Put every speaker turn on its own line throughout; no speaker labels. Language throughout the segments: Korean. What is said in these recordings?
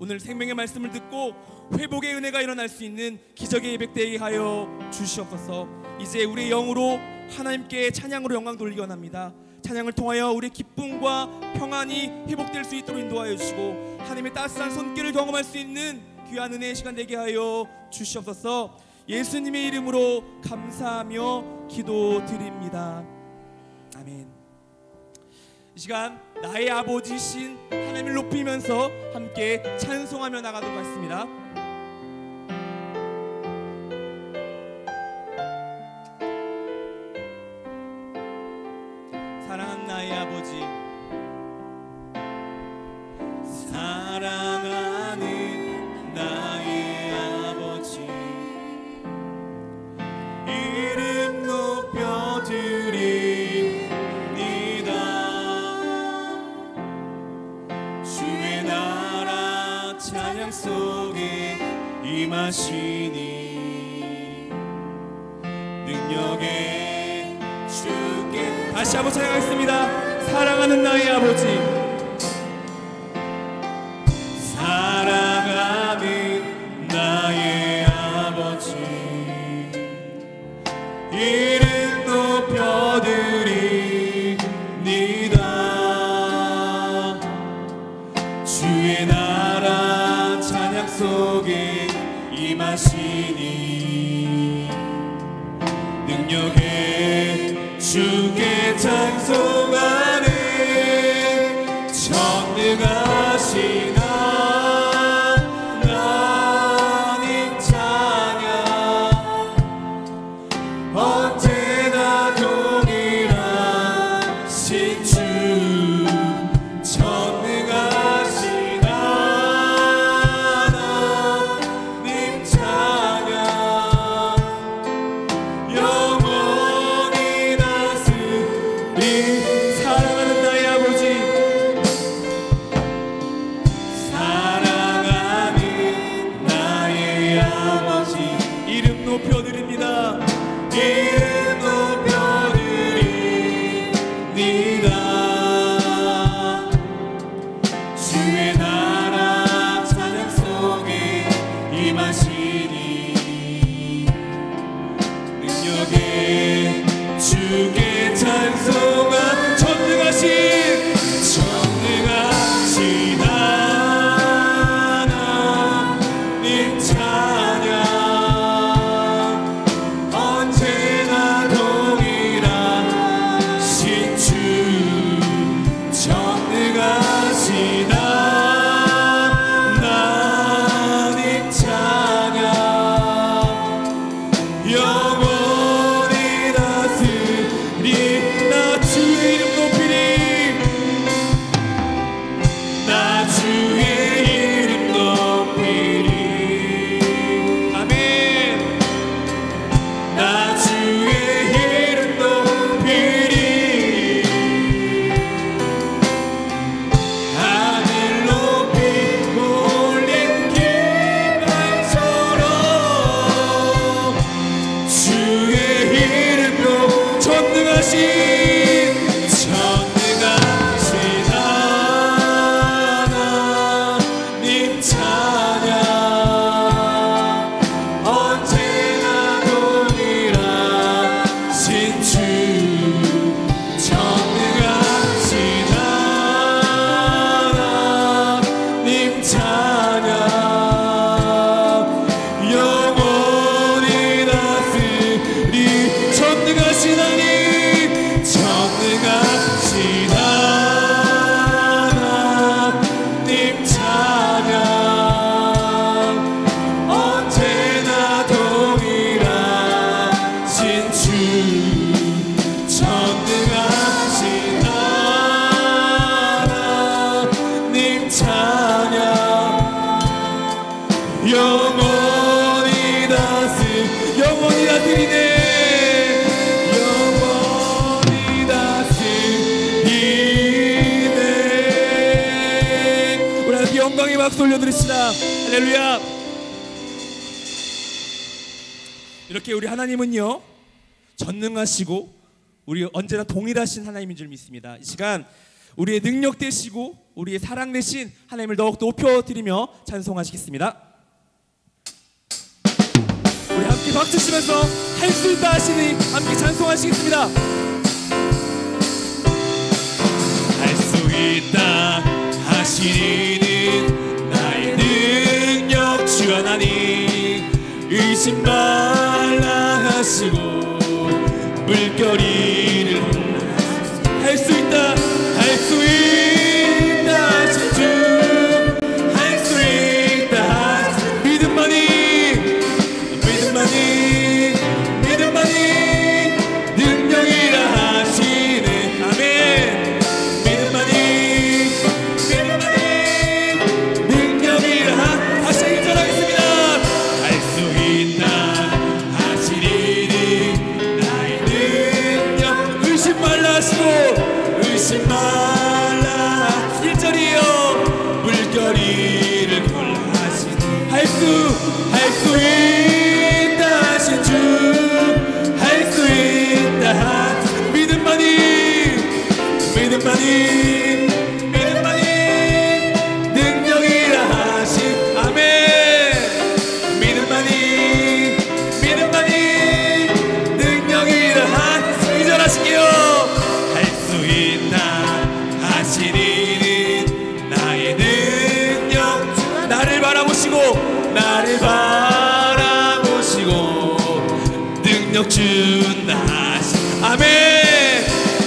오늘 생명의 말씀을 듣고 회복의 은혜가 일어날 수 있는 기적의 예배 되게 하여 주시옵소서. 이제 우리의 영으로 하나님께 찬양으로 영광 돌리기 원합니다. 찬양을 통하여 우리의 기쁨과 평안이 회복될 수 있도록 인도하여 주시고 하나님의 따스한 손길을 경험할 수 있는 귀한 은혜의 시간 되게 하여 주시옵소서. 예수님의 이름으로 감사하며 기도드립니다. 아멘. 이 시간 나의 아버지신 하나님을 높이면서 함께 찬송하며 나가도록 하겠습니다. 사랑하는 나의 아버지, 사랑하는 나의 아버지, 이름 높여드립니다. 주의 나라 찬양 속에 임하시니 능력의 주께. 다시 한번 찬양하겠습니다. 사랑하는 나의 아버지, 사랑하는 나의 아버지, 이름 높여드립니다. 주의 나라 찬양 속에 임하시니 능력의 주께 찬송하는 전능하신 하나님 찬양, 언제나 동일하신 주 전능하신 하나님 찬양, 영원히 다스리. 사랑하는 나의 아버지, 사랑하는 나의 아버지, 이름 높여드립니다. 이름 높여드립니다. 주의 나라 찬양 속에 임하시니 능력의 주께 찬송한 전능하신 하나님 찬양, 언제나 동일하신 주 전능하신 하나님 찬양, 영원히 다스리. 나 주의 이름 높이리. 나 주의 이름 높이리. 아멘. 나 주의 이름 높이리. 하늘 높이 올린 기발처럼 주의 이름으로 전능하신 하나님 찬양, 언제나 동일하신 주 전능하신 하나님 찬양, 영원히 다스리. 전능하신 하나님, 전능하신 하나님 찬양, 언제나 동일하신 주 전능하신 하나님 찬양, 영원히 다스리네. 영원히 다스리네. 우리 하나님께 영광의 박수 올려드립시다. 할렐루야. 이렇게 우리 하나님은요 전능하시고 우리 언제나 동일하신 하나님인 줄 믿습니다. 이 시간 우리의 능력 되시고 우리의 사랑 되신 하나님을 더욱 높여드리며 찬송하시겠습니다. 우리 함께 박수 치면서 할 수 있다 하시니 함께 찬송하시겠습니다.
할 수 있다 하시니는 나의 능력 주 하나님, 의심 말라 하시고 물결이를 할 수 있다, 할 수 있다 하신 주, 할 수 있다 믿음만이, 믿음만이, 믿음만이 능력이라 하시네. 아멘. 믿음만이, 믿음만이 능력이라 다시 인정하겠습니다. 할 수 있다 하시리니 나의 능력, 의심 말라 하시고 의심 말라 1절이요 물결이를 골라 하시니 할 수 있다 하신 주, 할 수 있다 믿음만이, 믿음만이, 믿음만이 능력이라 하신 아멘. 믿음만이, 믿음만이 능력이라 하신 2절 하실게요. 할 수 있다 하시니는 나의 능력, 나를 바라보시고 나를 바라보시고 능력 준다 하신 아멘.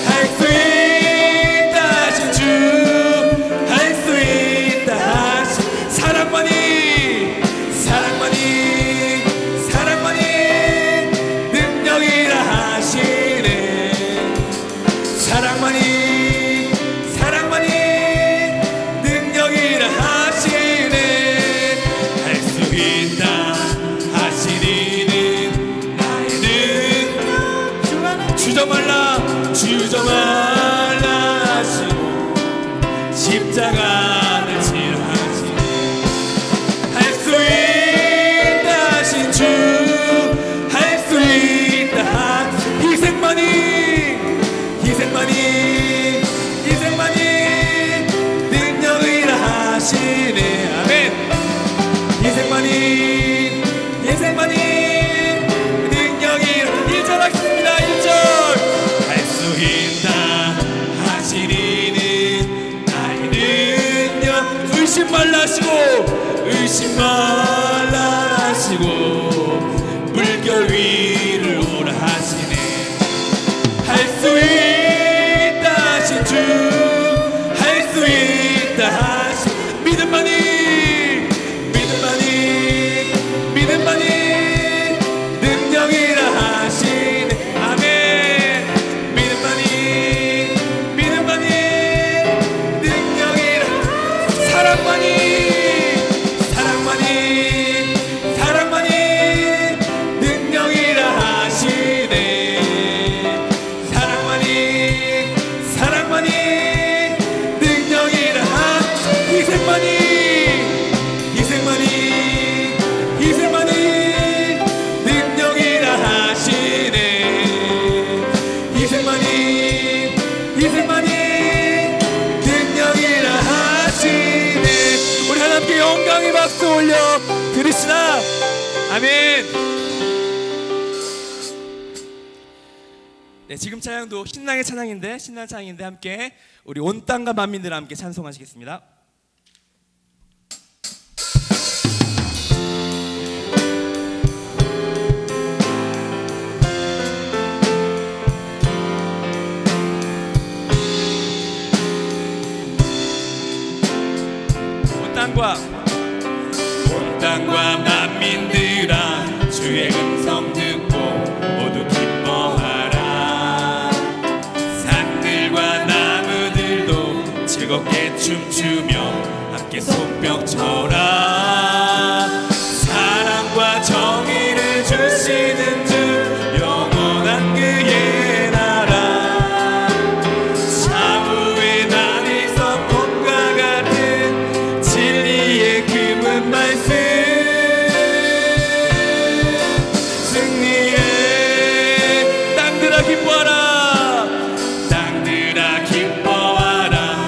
할 수 있다 하신 주, 할 수 있다 하신 사랑만이, 사랑만이, 사랑만이 능력이라 하시네. 사랑만이, 사랑만이 능력이라 하시네. 할 수 있다 하시니는 나의 능력 주저 말라, 주저 말라 하시고 십자가를 지러 하시네. 할 수 있다 하신 주, 할 수 있다 희생만이, 희생만이, 희생만이 능력이라 하시네. 아멘. 희생만이, 희생만이 능력이라 1절 하겠습니다. 1절 할 수 있다 하시니는 나의 능력, 의심 말라 하시고 의심 말라 하시고 물결 위를 오라 하시네. 할 수 있다 하신 주, 할 수 있다 하신 믿음만이, 믿음만이, 믿음만이 능력이라 하시네. 아멘. 믿음만이, 믿음만이 능력이라 사랑만이, 사랑만이, 사랑만이 능력이라 하시네. 사랑만이, 사랑만이 능력이라 희생만이, 희생만이, 희생만이 능력이라 하시네. 희생만이, 희생만이 능력이라 하시네. 우리 하나님께 영광의 박수 올려 드리시나. 아멘.
네, 지금 찬양도 신나게 찬양인데, 신나는 찬양인데 함께 우리 온 땅과 만민들 함께 찬송하시겠습니다.
온 땅과 만민들아 주의 음성 듣고 모두 기뻐하라. 산들과 나무들도 즐겁게 춤추며 함께 손뼉 쳐라. 사랑과 정의를 주시는 주 영원한 그의 나라. 사후의 날에서 봄과 같은 진리의 금은 말씀 승리의 땅들아 기뻐하라. 땅들아 기뻐하라.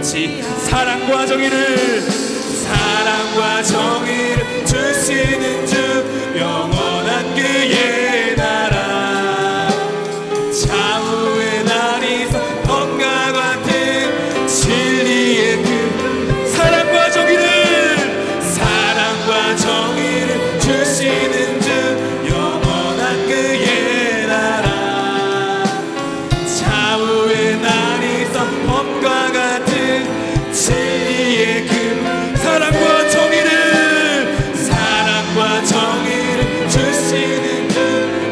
같이 사랑과 정의를 주시는 주 영원한 그의 나라 좌우의 날이서 검과 같은 진리의 그 사랑과 정의를 주시는 주 영원한 그의 나라 좌우의 날이서 검과 같은 진리의 그 사랑과 정의를 주시는 주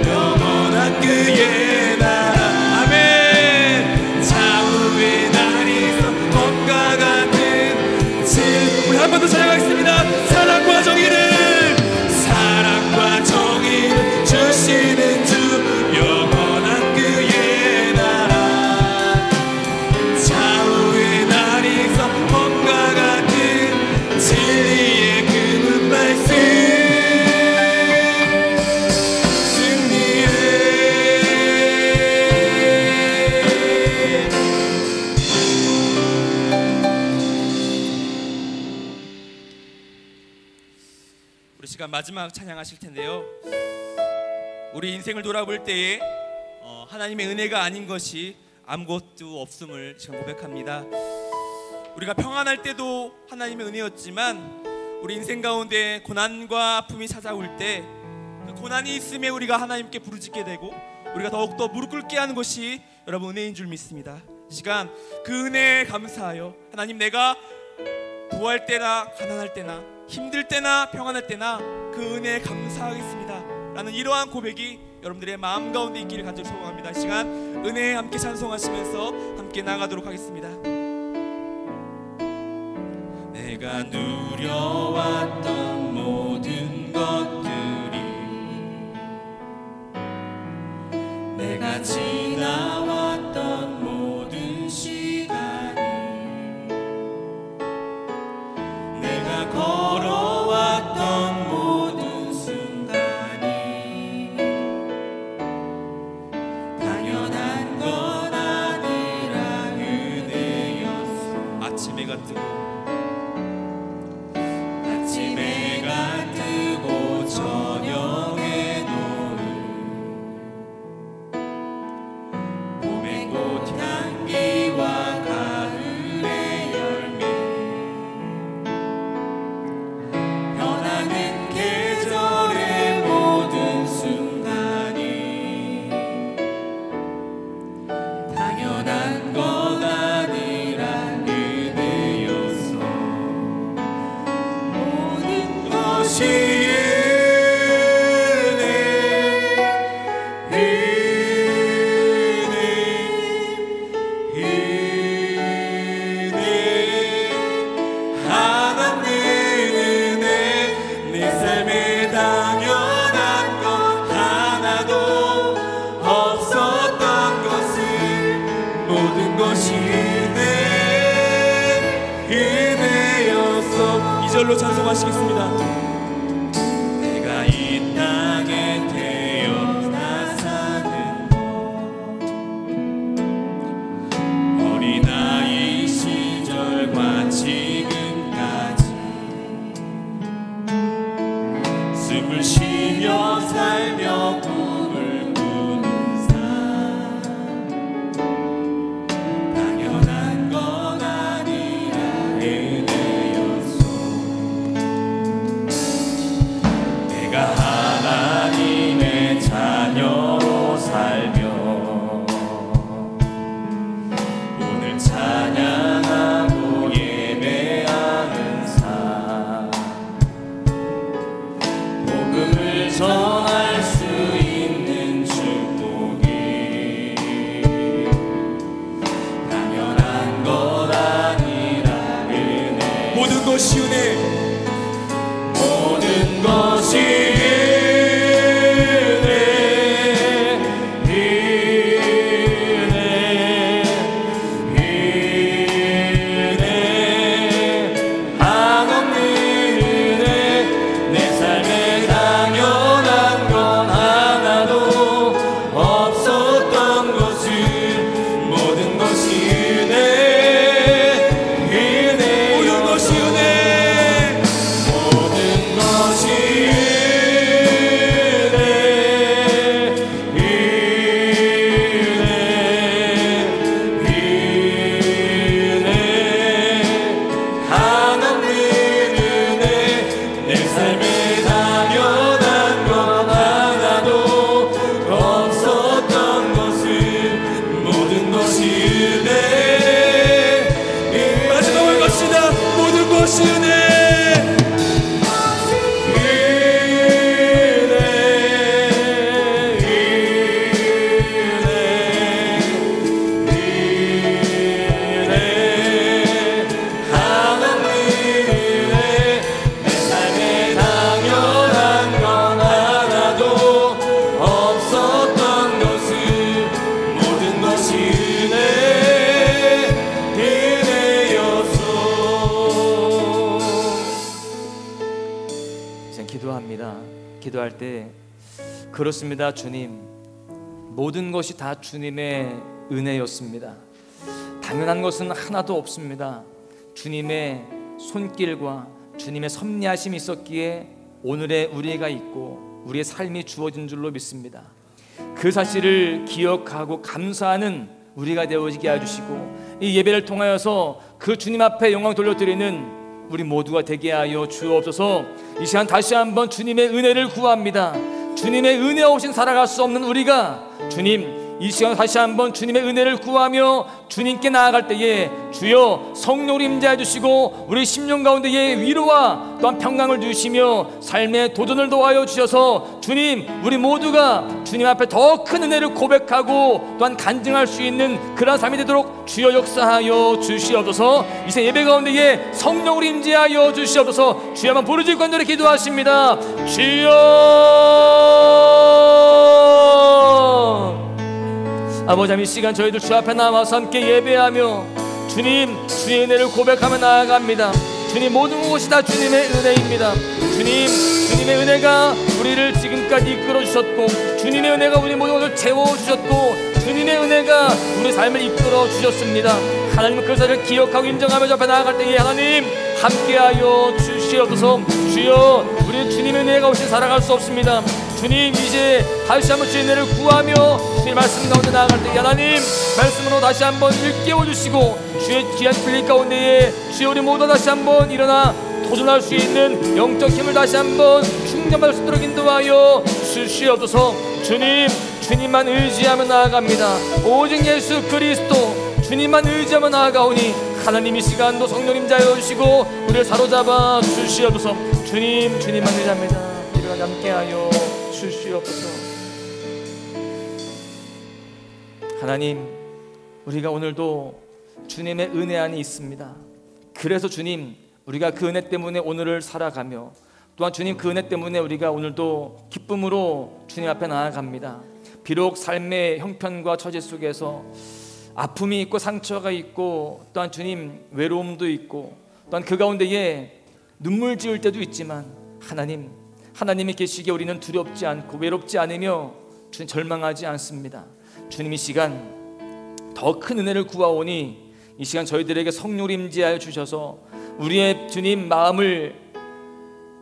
영원한 그의 나라 아멘 좌우의 날이서 검과 같은 진리 우리 한 번 더 찬양하겠습니다. 사랑과 정의를 주시는 주 영원한 그의 나라 좌우의 날이서 검과 같은 진리의 그 말씀
우리 시간 마지막 찬양하실 텐데요. 우리 인생을 돌아볼 때에 하나님의 은혜가 아닌 것이 아무것도 없음을 지금 고백합니다. 우리가 평안할 때도 하나님의 은혜였지만 우리 인생 가운데 고난과 아픔이 찾아올 때 그 고난이 있음에 우리가 하나님께 부르짖게 되고 우리가 더욱더 무릎 꿇게 하는 것이 여러분 은혜인 줄 믿습니다. 이 시간 그 은혜에 감사하여 하나님 내가 부할 때나 가난할 때나 힘들 때나 평안할 때나 그 은혜에 감사하겠습니다 라는 이러한 고백이 여러분들의 마음 가운데 있기를 간절히 소원합니다. 이 시간 은혜에 함께 찬송하시면서 함께 나가도록 하겠습니다. 내가 누려왔던 모든 것들이 내가 지나왔던 모든 시간이 내가 걸어왔던 모든 순간이 당연한 건 아니라 은혜였어. 아침 해가 뜨고 저녁에 노을 봄의 꽃향기와 가을의 열매 변하는 계절의 모든 순간이 당연한 건 아니라 은혜였어. 모든 것이 이절로 찬송하시겠습니다. 내가 이 땅에 태어나 사는 어린아이 시절과 지금까지 숨을 쉬며 살며 꿈을 꾸는 삶 당연한 건 아니라 하나님의 자녀로 살며 오늘 찬양하고 예배하는 삶 복음을 전할 수 있는 축복이 당연한 것 아니라 은혜 모든 것이 은혜 모든 것이
기도할 때 그렇습니다. 주님, 모든 것이 다 주님의 은혜였습니다. 당연한 것은 하나도 없습니다. 주님의 손길과 주님의 섭리하심이 있었기에 오늘의 우리가 있고 우리의 삶이 주어진 줄로 믿습니다. 그 사실을 기억하고 감사하는 우리가 되어지게 해주시고 이 예배를 통하여서 그 주님 앞에 영광 돌려드리는 우리 모두가 되게 하여 주옵소서. 이 시간 다시 한번 주님의 은혜를 구합니다. 주님의 은혜 없인 살아갈 수 없는 우리가 주님, 이 시간 다시 한번 주님의 은혜를 구하며 주님께 나아갈 때에 주여 성령을 임재해 주시고 우리 심령 가운데에 위로와 또한 평강을 주시며 삶의 도전을 도와여 주셔서 주님, 우리 모두가 주님 앞에 더 큰 은혜를 고백하고 또한 간증할 수 있는 그런 삶이 되도록 주여 역사하여 주시옵소서. 이제 예배 가운데에 성령을 임재하여 주시옵소서. 주여 한번 부르짖고 간절히 기도하십니다. 주여, 아버지, 이 시간 저희들 주 앞에 나와서 함께 예배하며 주님, 주의 은혜를 고백하며 나아갑니다. 주님, 모든 것이 다 주님의 은혜입니다. 주님, 주님의 은혜가 우리를 지금까지 이끌어 주셨고 주님의 은혜가 우리 모든 것을 채워주셨고 주님의 은혜가 우리 삶을 이끌어 주셨습니다. 하나님은 그 사실을 기억하고 인정하며 저 앞에 나아갈 때에 하나님 함께하여 주시옵소서. 주여, 우리는 주님의 은혜가 없이 살아갈 수 없습니다. 주님, 이제 다시 한번 주의 은혜를 구하며 주의 말씀 가운데 나아갈 때 하나님 말씀으로 다시 한번 일깨워 주시고 주의 귀한 진리 가운데에 주여 우리 모두 다시 한번 일어나 도전할 수 있는 영적 힘을 다시 한번 충전받을 수 있도록 인도하여 주시옵소서. 주님, 주님만 의지하며 나아갑니다. 오직 예수 그리스도 주님만 의지하며 나아가오니 하나님 이 시간도 성령 임재하여 주시고 우리를 사로잡아 주시옵소서. 주님, 주님만 의지합니다. 우리가 함께하여 주시옵소서. 하나님, 우리가 오늘도 주님의 은혜 안에 있습니다. 그래서 주님, 우리가 그 은혜 때문에 오늘을 살아가며 또한 주님 그 은혜 때문에 우리가 오늘도 기쁨으로 주님 앞에 나아갑니다. 비록 삶의 형편과 처지 속에서 아픔이 있고 상처가 있고 또한 주님 외로움도 있고 또한 그 가운데에 눈물 지을 때도 있지만 하나님이 계시기에 우리는 두렵지 않고 외롭지 않으며 주님 절망하지 않습니다. 주님, 이 시간 더 큰 은혜를 구하오니 이 시간 저희들에게 성령을 임재하여 주셔서 우리의 주님 마음을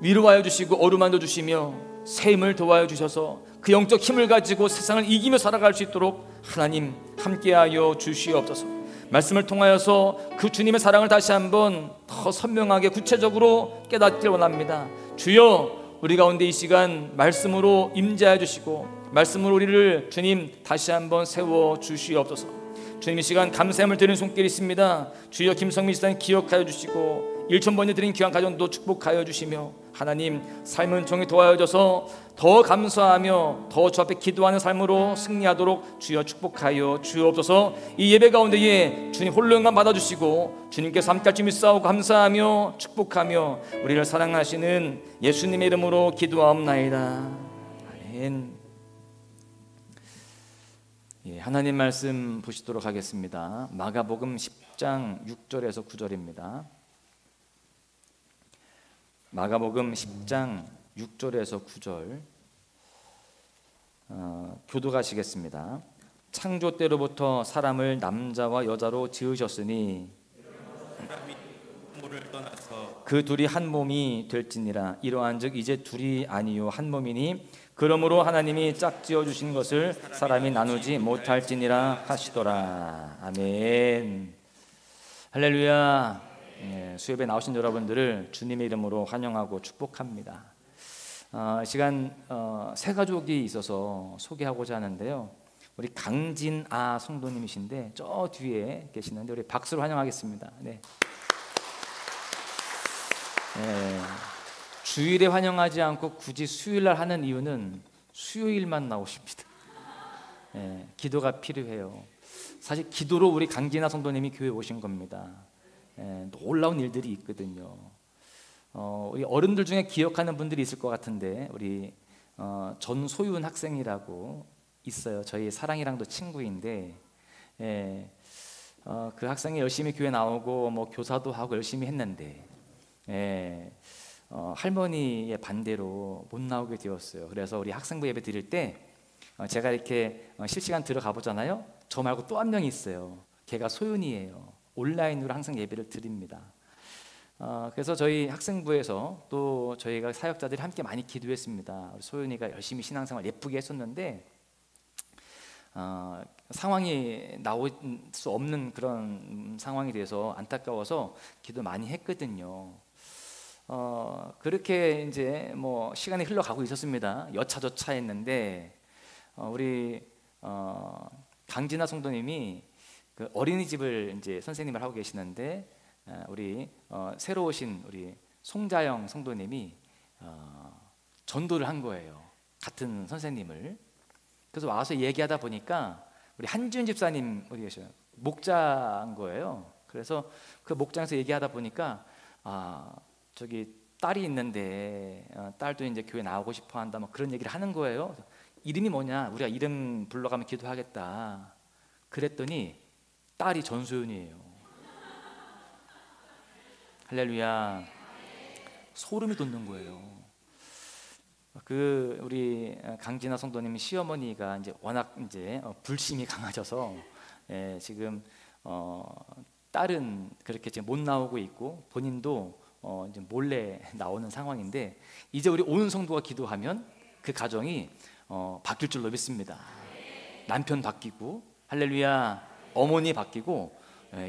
위로하여 주시고 어루만져 주시며 새 힘을 도와여 주셔서 그 영적 힘을 가지고 세상을 이기며 살아갈 수 있도록 하나님 함께하여 주시옵소서. 말씀을 통하여서 그 주님의 사랑을 다시 한번 더 선명하게 구체적으로 깨닫길 원합니다. 주여, 우리 가운데 이 시간 말씀으로 임재하여 주시고 말씀으로 우리를 주님 다시 한번 세워 주시옵소서. 주님, 이 시간 감사함을 드리는 손길이 있습니다. 주여, 김성민 지사님 기억하여 주시고 1,000번에 드린 귀한 가정도 축복하여 주시며 하나님 삶은 종이 도와여져서 더 감사하며 더 주 앞에 기도하는 삶으로 승리하도록 주여 축복하여 주옵소서. 이 예배 가운데에 주님 홀로 영광 받아주시고 주님께서 함께할 줄 믿사오고 감사하며 축복하며 우리를 사랑하시는 예수님의 이름으로 기도하옵나이다. 아멘. 하나님 말씀 보시도록 하겠습니다. 마가복음 10장 6절에서 9절입니다. 마가복음 10장 6절에서 9절 교독하시겠습니다. 창조 때로부터 사람을 남자와 여자로 지으셨으니 그 둘이 한 몸이 될지니라. 이러한즉 이제 둘이 아니요 한 몸이니 그러므로 하나님이 짝지어 주신 것을 사람이 나누지 못할지니라 하시더라. 아멘. 할렐루야. 수협에 나오신 여러분들을 주님의 이름으로 환영하고 축복합니다. 시간 세 가족이 있어서 소개하고자 하는데요. 우리 강진아 성도님이신데 저 뒤에 계시는데 우리 박수로 환영하겠습니다. 네. 주일에 환영하지 않고 굳이 수요일날 하는 이유는 수요일만 나오십니다. 기도가 필요해요. 사실 기도로 우리 강진아 성도님이 교회에 오신 겁니다. 놀라운 일들이 있거든요. 우리 어른들 중에 기억하는 분들이 있을 것 같은데 우리 전소윤 학생이라고 있어요. 저희 사랑이랑도 친구인데 그 학생이 열심히 교회 나오고 뭐 교사도 하고 열심히 했는데 할머니의 반대로 못 나오게 되었어요. 그래서 우리 학생부 예배 드릴 때 제가 이렇게 실시간 들어가 보잖아요. 저 말고 또 한 명이 있어요. 걔가 소윤이에요. 온라인으로 항상 예배를 드립니다. 그래서 저희 학생부에서 또 저희가 사역자들이 함께 많이 기도했습니다. 우리 소윤이가 열심히 신앙생활 예쁘게 했었는데 상황이 나올 수 없는 그런 상황이 돼서 안타까워서 기도 많이 했거든요. 그렇게 이제 뭐 시간이 흘러가고 있었습니다. 여차저차했는데 우리 강진아 성도님이 그 어린이집을 이제 선생님을 하고 계시는데 우리 새로 오신 우리 송자영 성도님이 전도를 한 거예요. 같은 선생님을. 그래서 와서 얘기하다 보니까 우리 한지훈 집사님 어디 계셔요? 목자인 거예요. 그래서 그 목장에서 얘기하다 보니까 저기 딸이 있는데 딸도 이제 교회 나오고 싶어 한다 뭐 그런 얘기를 하는 거예요. 이름이 뭐냐? 우리가 이름 불러가면 기도하겠다. 그랬더니 딸이 전소연이에요. 할렐루야. 소름이 돋는 거예요. 그 우리 강진아 성도님 시어머니가 이제 워낙 이제 불심이 강하셔서 지금 딸은 그렇게 지금 못 나오고 있고 본인도 이제 몰래 나오는 상황인데 이제 우리 온 성도가 기도하면 그 가정이 바뀔 줄로 믿습니다. 남편 바뀌고 할렐루야 어머니 바뀌고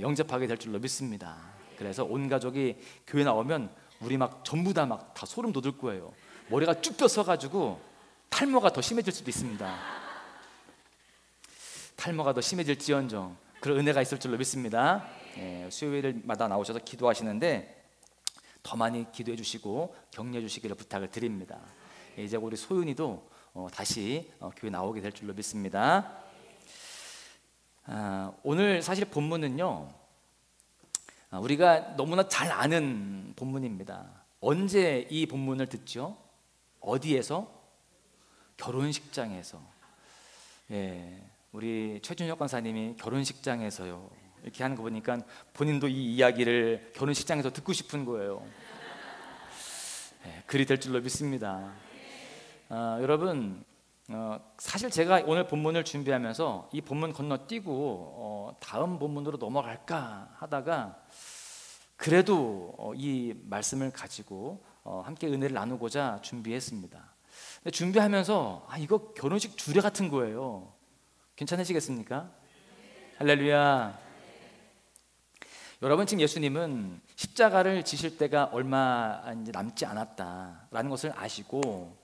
영접하게 될 줄로 믿습니다. 그래서 온 가족이 교회 나오면 우리 막 전부 다 소름 돋을 거예요. 머리가 쭉 펴서가지고 탈모가 더 심해질 수도 있습니다. 탈모가 더 심해질지언정 그런 은혜가 있을 줄로 믿습니다. 수요일마다 나오셔서 기도하시는데 더 많이 기도해 주시고 격려해 주시기를 부탁을 드립니다. 이제 우리 소윤이도 다시 교회 나오게 될 줄로 믿습니다. 오늘 사실 본문은요 우리가 너무나 잘 아는 본문입니다. 언제 이 본문을 듣죠? 어디에서? 결혼식장에서. 우리 최준혁 권사님이 결혼식장에서요 이렇게 하는 거 보니까 본인도 이 이야기를 결혼식장에서 듣고 싶은 거예요. 그리 될 줄로 믿습니다. 여러분 사실 제가 오늘 본문을 준비하면서 이 본문 건너뛰고 다음 본문으로 넘어갈까 하다가 그래도 이 말씀을 가지고 함께 은혜를 나누고자 준비했습니다. 근데 준비하면서 이거 결혼식 주례 같은 거예요. 괜찮으시겠습니까? 할렐루야. 여러분 지금 예수님은 십자가를 지실 때가 얼마 이제 남지 않았다라는 것을 아시고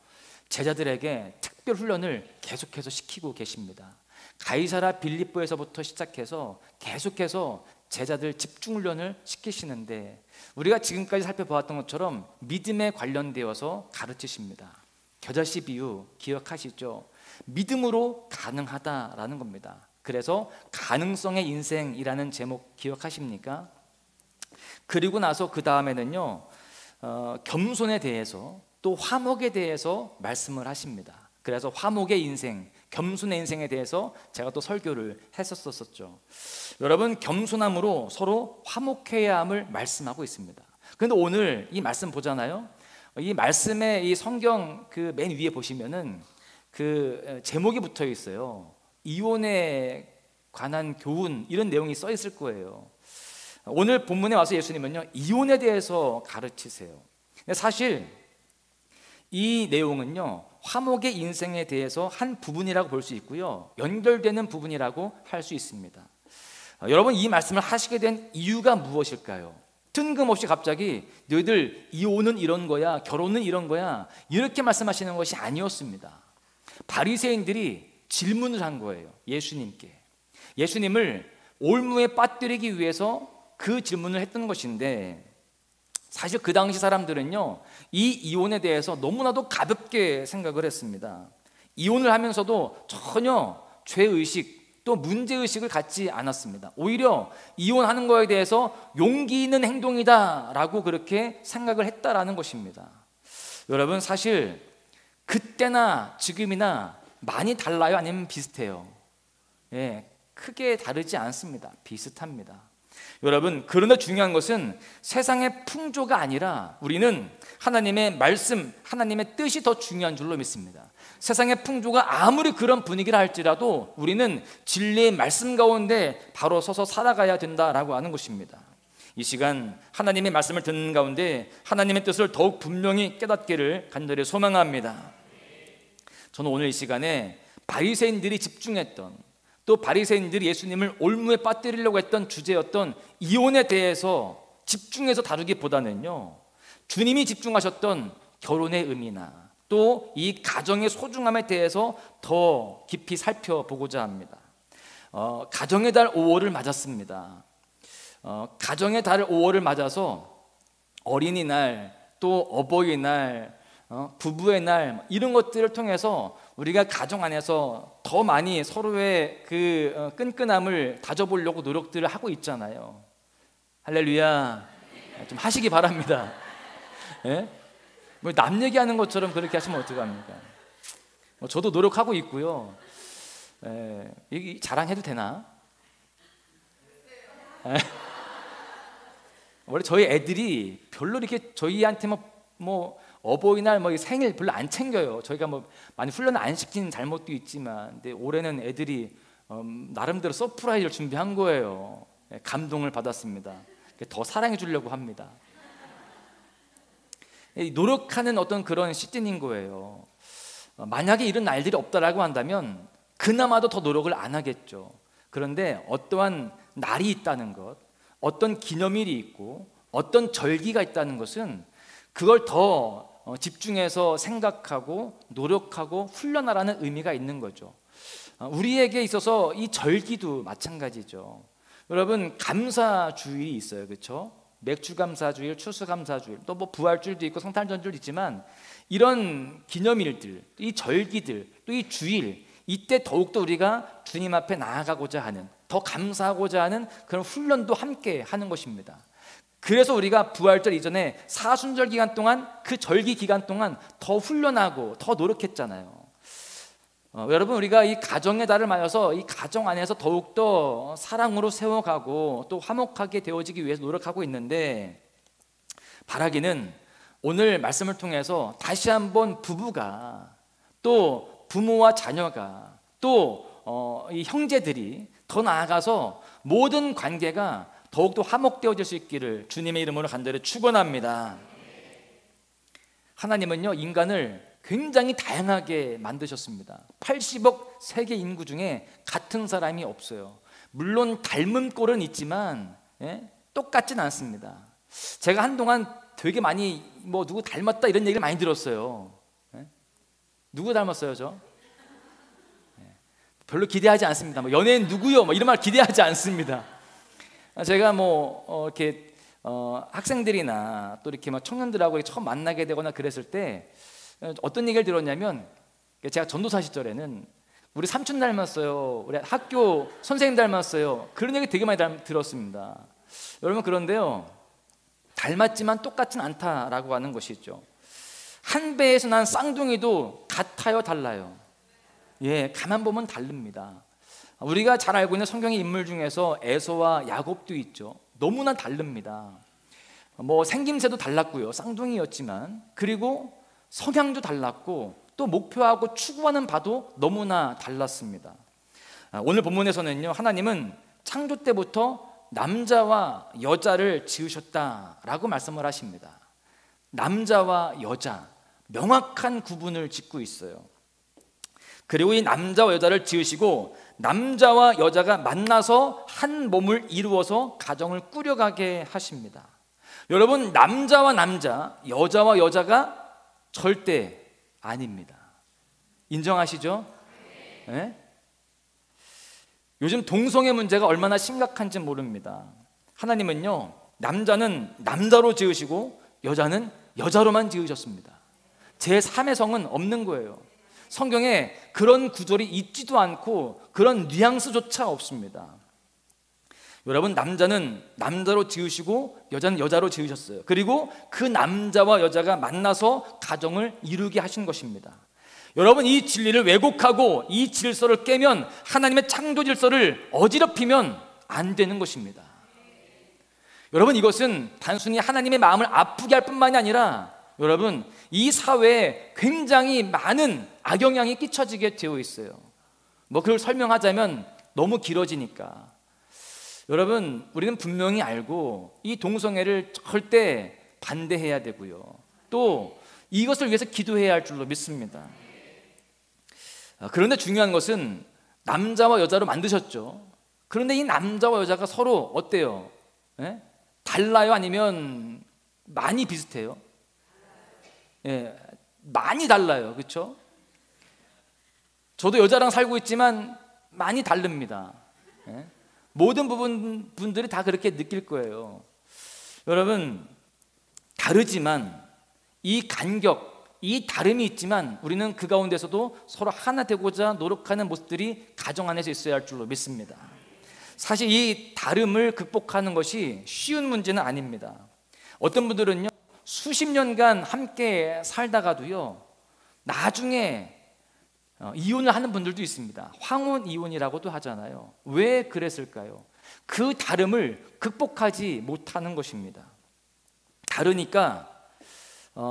제자들에게 특별 훈련을 계속해서 시키고 계십니다. 가이사라 빌립보에서부터 시작해서 계속해서 제자들 집중 훈련을 시키시는데 우리가 지금까지 살펴보았던 것처럼 믿음에 관련되어서 가르치십니다. 겨자씨 비유 기억하시죠? 믿음으로 가능하다라는 겁니다. 그래서 가능성의 인생이라는 제목 기억하십니까? 그리고 나서 그 다음에는요 겸손에 대해서 또 화목에 대해서 말씀을 하십니다. 그래서 화목의 인생, 겸손의 인생에 대해서 제가 또 설교를 했었었죠. 여러분 겸손함으로 서로 화목해야 함을 말씀하고 있습니다. 그런데 오늘 이 말씀 보잖아요. 이 말씀의 이 성경 그 맨 위에 보시면은 그 제목이 붙어 있어요. 이혼에 관한 교훈 이런 내용이 써 있을 거예요. 오늘 본문에 와서 예수님은요 이혼에 대해서 가르치세요. 사실 이 내용은요 화목의 인생에 대해서 한 부분이라고 볼 수 있고요 연결되는 부분이라고 할 수 있습니다. 여러분 이 말씀을 하시게 된 이유가 무엇일까요? 뜬금없이 갑자기 너희들 이혼은 이런 거야 결혼은 이런 거야 이렇게 말씀하시는 것이 아니었습니다. 바리새인들이 질문을 한 거예요. 예수님께. 예수님을 올무에 빠뜨리기 위해서 그 질문을 했던 것인데 사실 그 당시 사람들은요 이 이혼에 대해서 너무나도 가볍게 생각을 했습니다. 이혼을 하면서도 전혀 죄의식 또 문제의식을 갖지 않았습니다. 오히려 이혼하는 거에 대해서 용기 있는 행동이다라고 그렇게 생각을 했다라는 것입니다. 여러분 사실 그때나 지금이나 많이 달라요? 아니면 비슷해요? 크게 다르지 않습니다. 비슷합니다. 여러분, 그런데 중요한 것은 세상의 풍조가 아니라 우리는 하나님의 말씀, 하나님의 뜻이 더 중요한 줄로 믿습니다. 세상의 풍조가 아무리 그런 분위기라 할지라도 우리는 진리의 말씀 가운데 바로 서서 살아가야 된다라고 하는 것입니다. 이 시간 하나님의 말씀을 듣는 가운데 하나님의 뜻을 더욱 분명히 깨닫기를 간절히 소망합니다. 저는 오늘 이 시간에 바리새인들이 집중했던, 또 바리새인들이 예수님을 올무에 빠뜨리려고 했던 주제였던 이혼에 대해서 집중해서 다루기보다는요, 주님이 집중하셨던 결혼의 의미나 또 이 가정의 소중함에 대해서 더 깊이 살펴보고자 합니다. 가정의 달 5월을 맞았습니다. 가정의 달 5월을 맞아서 어린이날, 또 어버이날, 부부의 날, 이런 것들을 통해서 우리가 가정 안에서 더 많이 서로의 그 끈끈함을 다져보려고 노력들을 하고 있잖아요. 할렐루야. 좀 하시기 바랍니다. 예? 뭐 남 얘기하는 것처럼 그렇게 하시면 어떡합니까? 저도 노력하고 있고요. 이 자랑해도 되나? 원래 저희 애들이 별로 이렇게 저희한테 뭐 어버이날 뭐 생일 별로 안 챙겨요. 저희가 뭐 많이 훈련을 안 시키는 잘못도 있지만, 근데 올해는 애들이 나름대로 서프라이즈를 준비한 거예요. 감동을 받았습니다. 더 사랑해 주려고 합니다. 노력하는 어떤 그런 시즌인 거예요. 만약에 이런 날들이 없다라고 한다면 그나마도 더 노력을 안 하겠죠. 그런데 어떠한 날이 있다는 것, 어떤 기념일이 있고 어떤 절기가 있다는 것은 그걸 더 집중해서 생각하고 노력하고 훈련하라는 의미가 있는 거죠. 우리에게 있어서 이 절기도 마찬가지죠. 여러분, 감사주일이 있어요, 그렇죠? 맥주감사주일, 추수감사주일, 또 뭐 부활주일도 있고 성탄절도 있지만, 이런 기념일들, 이 절기들, 또 이 주일, 이때 더욱더 우리가 주님 앞에 나아가고자 하는, 더 감사하고자 하는 그런 훈련도 함께 하는 것입니다. 그래서 우리가 부활절 이전에 사순절 기간 동안, 그 절기 기간 동안 더 훈련하고 더 노력했잖아요. 여러분, 우리가 이 가정의 달을 맞아서 이 가정 안에서 더욱더 사랑으로 세워가고 또 화목하게 되어지기 위해서 노력하고 있는데, 바라기는 오늘 말씀을 통해서 다시 한번 부부가, 또 부모와 자녀가, 또 이 형제들이 더 나아가서 모든 관계가 더욱더 화목되어질 수 있기를 주님의 이름으로 간절히 축원합니다. 하나님은요, 인간을 굉장히 다양하게 만드셨습니다. 80억 세계 인구 중에 같은 사람이 없어요. 물론 닮은 꼴은 있지만 똑같진 않습니다. 제가 한동안 되게 많이 뭐 누구 닮았다 이런 얘기를 많이 들었어요. 누구 닮았어요, 저? 별로 기대하지 않습니다. 뭐 연예인 누구요? 뭐 이런 말 기대하지 않습니다. 제가 이렇게 학생들이나 또 이렇게 막 청년들하고 처음 만나게 되거나 그랬을 때 어떤 얘기를 들었냐면, 제가 전도사 시절에는 우리 삼촌 닮았어요, 우리 학교 선생님 닮았어요, 그런 얘기 되게 많이 들었습니다. 여러분, 그런데요, 닮았지만 똑같진 않다라고 하는 것이죠. 한 배에서 난 쌍둥이도 같아요, 달라요? 예, 가만 보면 다릅니다. 우리가 잘 알고 있는 성경의 인물 중에서 에서와 야곱도 있죠. 너무나 다릅니다. 뭐 생김새도 달랐고요, 쌍둥이였지만, 그리고 성향도 달랐고, 또 목표하고 추구하는 바도 너무나 달랐습니다. 오늘 본문에서는요, 하나님은 창조 때부터 남자와 여자를 지으셨다라고 말씀을 하십니다. 남자와 여자, 명확한 구분을 짓고 있어요. 그리고 이 남자와 여자를 지으시고 남자와 여자가 만나서 한 몸을 이루어서 가정을 꾸려가게 하십니다. 여러분, 남자와 남자, 여자와 여자가 절대 아닙니다. 인정하시죠? 네? 요즘 동성애 문제가 얼마나 심각한지 모릅니다. 하나님은요, 남자는 남자로 지으시고 여자는 여자로만 지으셨습니다. 제3의 성은 없는 거예요. 성경에 그런 구절이 있지도 않고 그런 뉘앙스조차 없습니다. 여러분, 남자는 남자로 지으시고 여자는 여자로 지으셨어요. 그리고 그 남자와 여자가 만나서 가정을 이루게 하신 것입니다. 여러분, 이 진리를 왜곡하고 이 질서를 깨면, 하나님의 창조 질서를 어지럽히면 안 되는 것입니다. 여러분, 이것은 단순히 하나님의 마음을 아프게 할 뿐만이 아니라 여러분, 이 사회에 굉장히 많은 악영향이 끼쳐지게 되어 있어요. 뭐 그걸 설명하자면 너무 길어지니까. 여러분, 우리는 분명히 알고 이 동성애를 절대 반대해야 되고요, 또 이것을 위해서 기도해야 할 줄로 믿습니다. 그런데 중요한 것은 남자와 여자로 만드셨죠. 그런데 이 남자와 여자가 서로 어때요? 예? 달라요? 아니면 많이 비슷해요? 예, 많이 달라요. 그렇죠? 저도 여자랑 살고 있지만 많이 다릅니다. 예? 모든 분들이 다 그렇게 느낄 거예요. 여러분, 다르지만 이 간격, 이 다름이 있지만 우리는 그 가운데서도 서로 하나 되고자 노력하는 모습들이 가정 안에서 있어야 할 줄로 믿습니다. 사실 이 다름을 극복하는 것이 쉬운 문제는 아닙니다. 어떤 분들은요, 수십 년간 함께 살다가도요, 나중에 이혼을 하는 분들도 있습니다. 황혼 이혼이라고도 하잖아요. 왜 그랬을까요? 그 다름을 극복하지 못하는 것입니다. 다르니까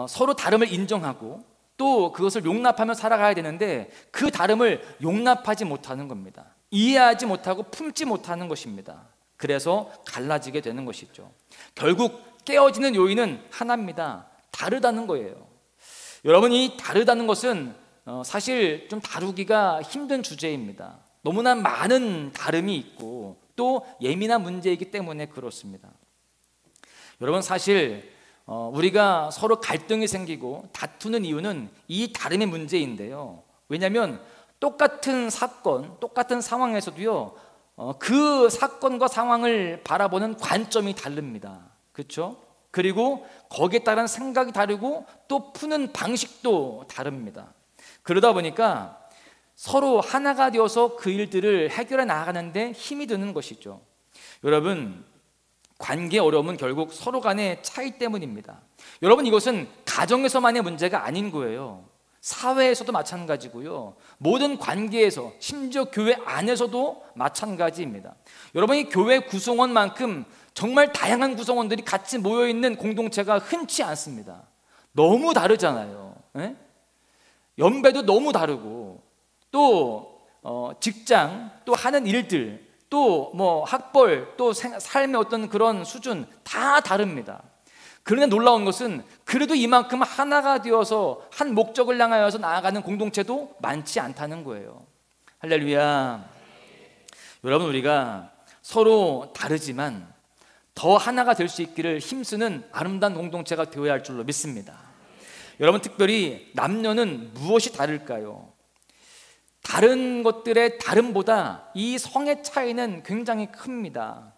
서로 다름을 인정하고 또 그것을 용납하며 살아가야 되는데 그 다름을 용납하지 못하는 겁니다. 이해하지 못하고 품지 못하는 것입니다. 그래서 갈라지게 되는 것이죠. 결국 깨어지는 요인은 하나입니다. 다르다는 거예요. 여러분, 이 다르다는 것은 사실 좀 다루기가 힘든 주제입니다. 너무나 많은 다름이 있고 또 예민한 문제이기 때문에 그렇습니다. 여러분, 사실 우리가 서로 갈등이 생기고 다투는 이유는 이 다름의 문제인데요. 왜냐하면 똑같은 사건, 똑같은 상황에서도요, 그 사건과 상황을 바라보는 관점이 다릅니다. 그렇죠? 그리고 거기에 따른 생각이 다르고 또 푸는 방식도 다릅니다. 그러다 보니까 서로 하나가 되어서 그 일들을 해결해 나가는데 힘이 드는 것이죠. 여러분, 관계의 어려움은 결국 서로 간의 차이 때문입니다. 여러분, 이것은 가정에서만의 문제가 아닌 거예요. 사회에서도 마찬가지고요, 모든 관계에서, 심지어 교회 안에서도 마찬가지입니다. 여러분이 교회 구성원만큼 정말 다양한 구성원들이 같이 모여있는 공동체가 흔치 않습니다. 너무 다르잖아요. 예? 연배도 너무 다르고 또 직장, 또 하는 일들, 또 뭐 학벌, 또 삶의 어떤 그런 수준 다 다릅니다. 그런데 놀라운 것은 그래도 이만큼 하나가 되어서 한 목적을 향하여서 나아가는 공동체도 많지 않다는 거예요. 할렐루야. 여러분, 우리가 서로 다르지만 더 하나가 될 수 있기를 힘쓰는 아름다운 공동체가 되어야 할 줄로 믿습니다. 여러분, 특별히 남녀는 무엇이 다를까요? 다른 것들의 다름보다 이 성의 차이는 굉장히 큽니다.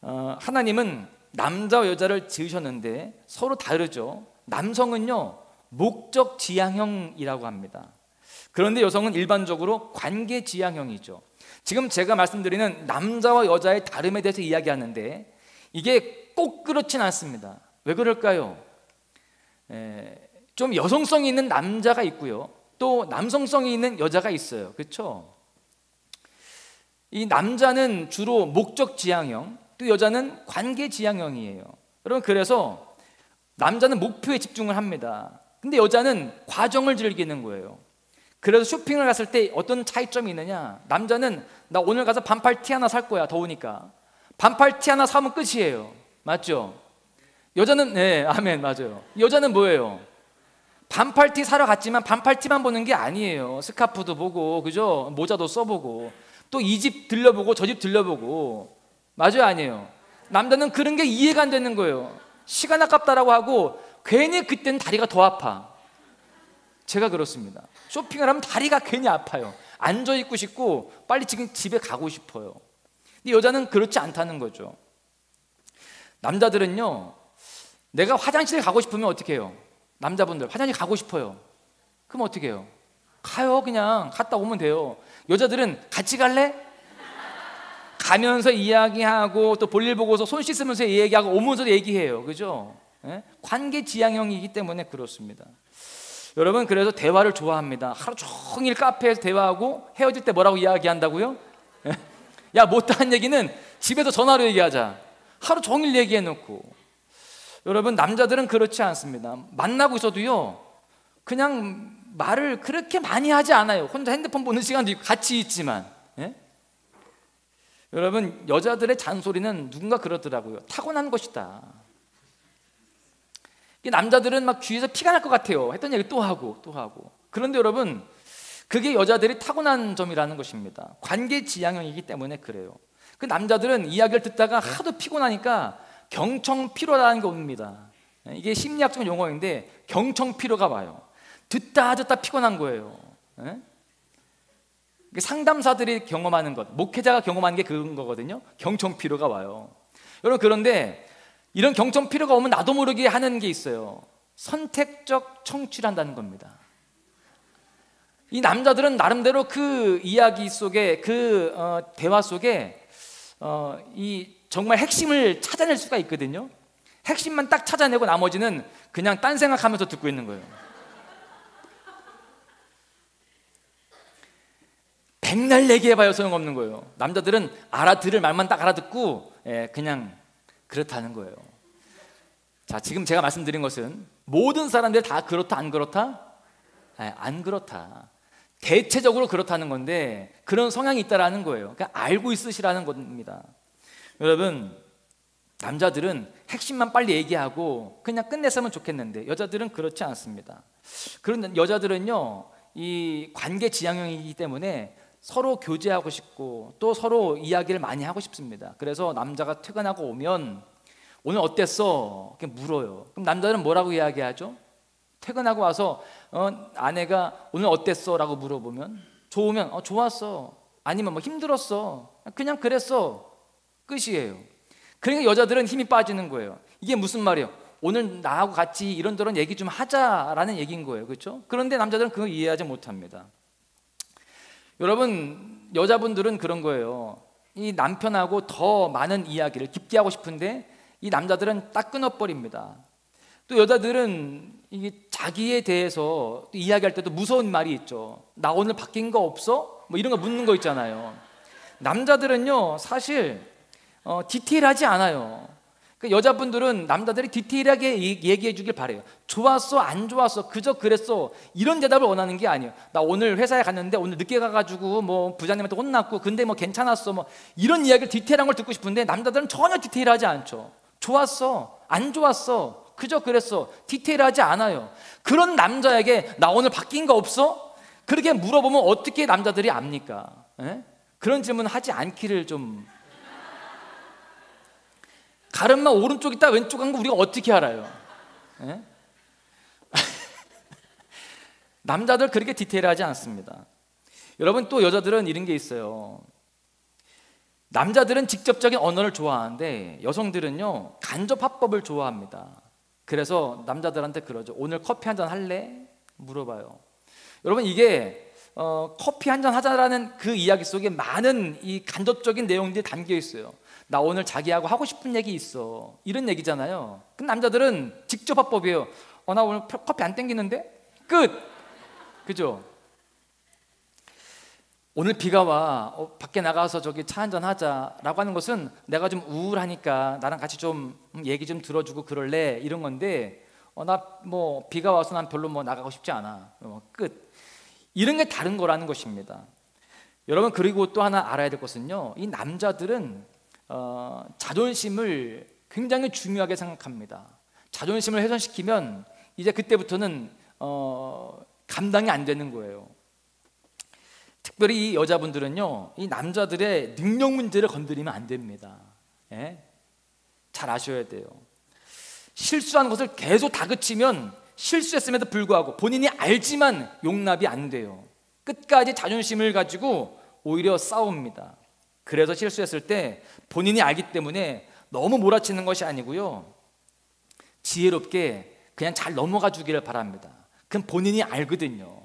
하나님은 남자와 여자를 지으셨는데 서로 다르죠. 남성은요, 목적 지향형이라고 합니다. 그런데 여성은 일반적으로 관계 지향형이죠. 지금 제가 말씀드리는 남자와 여자의 다름에 대해서 이야기하는데 이게 꼭 그렇진 않습니다. 왜 그럴까요? 좀 여성성이 있는 남자가 있고요, 또 남성성이 있는 여자가 있어요. 그렇죠? 이 남자는 주로 목적 지향형, 또 여자는 관계 지향형이에요. 여러분, 그래서 남자는 목표에 집중을 합니다. 근데 여자는 과정을 즐기는 거예요. 그래서 쇼핑을 갔을 때 어떤 차이점이 있느냐, 남자는 나 오늘 가서 반팔 티 하나 살 거야, 더우니까. 반팔 티 하나 사면 끝이에요. 맞죠? 여자는, 네, 아멘, 맞아요. 여자는 뭐예요? 반팔 티 사러 갔지만 반팔 티만 보는 게 아니에요. 스카프도 보고, 그죠? 모자도 써보고, 또 이 집 들려보고 저 집 들려보고. 맞아요, 아니에요? 남자는 그런 게 이해가 안 되는 거예요. 시간 아깝다라고 하고 괜히 그때는 다리가 더 아파. 제가 그렇습니다. 쇼핑을 하면 다리가 괜히 아파요. 앉아있고 싶고 빨리 지금 집에 가고 싶어요. 근데 여자는 그렇지 않다는 거죠. 남자들은요, 내가 화장실에 가고 싶으면 어떻게 해요? 남자분들 화장실 가고 싶어요. 그럼 어떻게 해요? 가요. 그냥 갔다 오면 돼요. 여자들은 같이 갈래? 가면서 이야기하고 또 볼일 보고서 손 씻으면서 얘기하고 오면서도 얘기해요. 그죠? 예? 관계 지향형이기 때문에 그렇습니다. 여러분, 그래서 대화를 좋아합니다. 하루 종일 카페에서 대화하고 헤어질 때 뭐라고 이야기한다고요? 야, 못다한 얘기는 집에서 전화로 얘기하자. 하루 종일 얘기해놓고. 여러분, 남자들은 그렇지 않습니다. 만나고 있어도요, 그냥 말을 그렇게 많이 하지 않아요. 혼자 핸드폰 보는 시간도 있고 같이 있지만. 예? 여러분, 여자들의 잔소리는 누군가 그러더라고요. 타고난 것이다. 남자들은 막 귀에서 피가 날 것 같아요. 했던 얘기 또 하고 또 하고. 그런데 여러분, 그게 여자들이 타고난 점이라는 것입니다. 관계 지향형이기 때문에 그래요. 그 남자들은 이야기를 듣다가 하도 피곤하니까 경청피로라는 게 옵니다. 이게 심리학적 용어인데 경청피로가 와요. 듣다 피곤한 거예요. 상담사들이 경험하는 것, 목회자가 경험하는 게 그런 거거든요. 경청피로가 와요. 여러분, 그런데 이런 경청피로가 오면 나도 모르게 하는 게 있어요. 선택적 청취를 한다는 겁니다. 이 남자들은 나름대로 그 이야기 속에, 그 대화 속에 이 정말 핵심을 찾아낼 수가 있거든요. 핵심만 딱 찾아내고 나머지는 그냥 딴 생각하면서 듣고 있는 거예요. 백날 얘기해봐요, 소용없는 거예요. 남자들은 알아들을 말만 딱 알아듣고 그냥 그렇다는 거예요. 자, 지금 제가 말씀드린 것은 모든 사람들이 다 그렇다 안 그렇다? 안 그렇다. 대체적으로 그렇다는 건데 그런 성향이 있다라는 거예요. 그러니까 알고 있으시라는 겁니다. 여러분, 남자들은 핵심만 빨리 얘기하고 그냥 끝냈으면 좋겠는데 여자들은 그렇지 않습니다. 그런 여자들은요, 이 관계 지향형이기 때문에 서로 교제하고 싶고 또 서로 이야기를 많이 하고 싶습니다. 그래서 남자가 퇴근하고 오면 오늘 어땠어? 이렇게 물어요. 그럼 남자는 뭐라고 이야기하죠? 퇴근하고 와서 아내가 오늘 어땠어? 라고 물어보면 좋으면 좋았어. 아니면 뭐 힘들었어. 그냥 그랬어. 끝이에요. 그러니까 여자들은 힘이 빠지는 거예요. 이게 무슨 말이에요? 오늘 나하고 같이 이런저런 얘기 좀 하자라는 얘기인 거예요. 그렇죠? 그런데 남자들은 그걸 이해하지 못합니다. 여러분, 여자분들은 그런 거예요. 이 남편하고 더 많은 이야기를 깊게 하고 싶은데 이 남자들은 딱 끊어버립니다. 또 여자들은 이게 자기에 대해서 또 이야기할 때도 무서운 말이 있죠. 나 오늘 바뀐 거 없어? 뭐 이런 거 묻는 거 있잖아요. 남자들은요, 사실 디테일하지 않아요. 그러니까 여자분들은 남자들이 디테일하게 얘기해 주길 바래요. 좋았어, 안 좋았어, 그저 그랬어, 이런 대답을 원하는 게 아니에요. 나 오늘 회사에 갔는데 오늘 늦게 가가지고 뭐 부장님한테 혼났고 근데 뭐 괜찮았어, 뭐 이런 이야기를 디테일한 걸 듣고 싶은데 남자들은 전혀 디테일하지 않죠. 좋았어, 안 좋았어, 그저 그랬어, 디테일하지 않아요. 그런 남자에게 나 오늘 바뀐 거 없어? 그렇게 물어보면 어떻게 남자들이 압니까? 그런 질문 하지 않기를 좀. 가름만 오른쪽 있다 왼쪽 간 거 우리가 어떻게 알아요? 남자들 그렇게 디테일하지 않습니다. 여러분, 또 여자들은 이런 게 있어요. 남자들은 직접적인 언어를 좋아하는데 여성들은요, 간접 화법을 좋아합니다. 그래서 남자들한테 그러죠. 오늘 커피 한잔 할래? 물어봐요. 여러분, 이게 커피 한잔 하자라는 그 이야기 속에 많은 이 간접적인 내용들이 담겨 있어요. 나 오늘 자기하고 하고 싶은 얘기 있어, 이런 얘기잖아요. 그럼 남자들은 직접 화법이에요. 나 오늘 커피 안 땡기는데? 끝! 그죠? 오늘 비가 와, 밖에 나가서 저기 차 한잔 하자라고 하는 것은 내가 좀 우울하니까 나랑 같이 좀 얘기 좀 들어주고 그럴래, 이런 건데 나 뭐 비가 와서 난 별로 뭐 나가고 싶지 않아, 끝. 이런 게 다른 거라는 것입니다. 여러분, 그리고 또 하나 알아야 될 것은요, 이 남자들은 자존심을 굉장히 중요하게 생각합니다. 자존심을 훼손시키면 이제 그때부터는 감당이 안 되는 거예요. 특별히 이 여자분들은요, 이 남자들의 능력 문제를 건드리면 안 됩니다. 잘 아셔야 돼요. 실수하는 것을 계속 다그치면 실수했음에도 불구하고 본인이 알지만 용납이 안 돼요. 끝까지 자존심을 가지고 오히려 싸웁니다. 그래서 실수했을 때 본인이 알기 때문에 너무 몰아치는 것이 아니고요, 지혜롭게 그냥 잘 넘어가 주기를 바랍니다. 그럼 본인이 알거든요.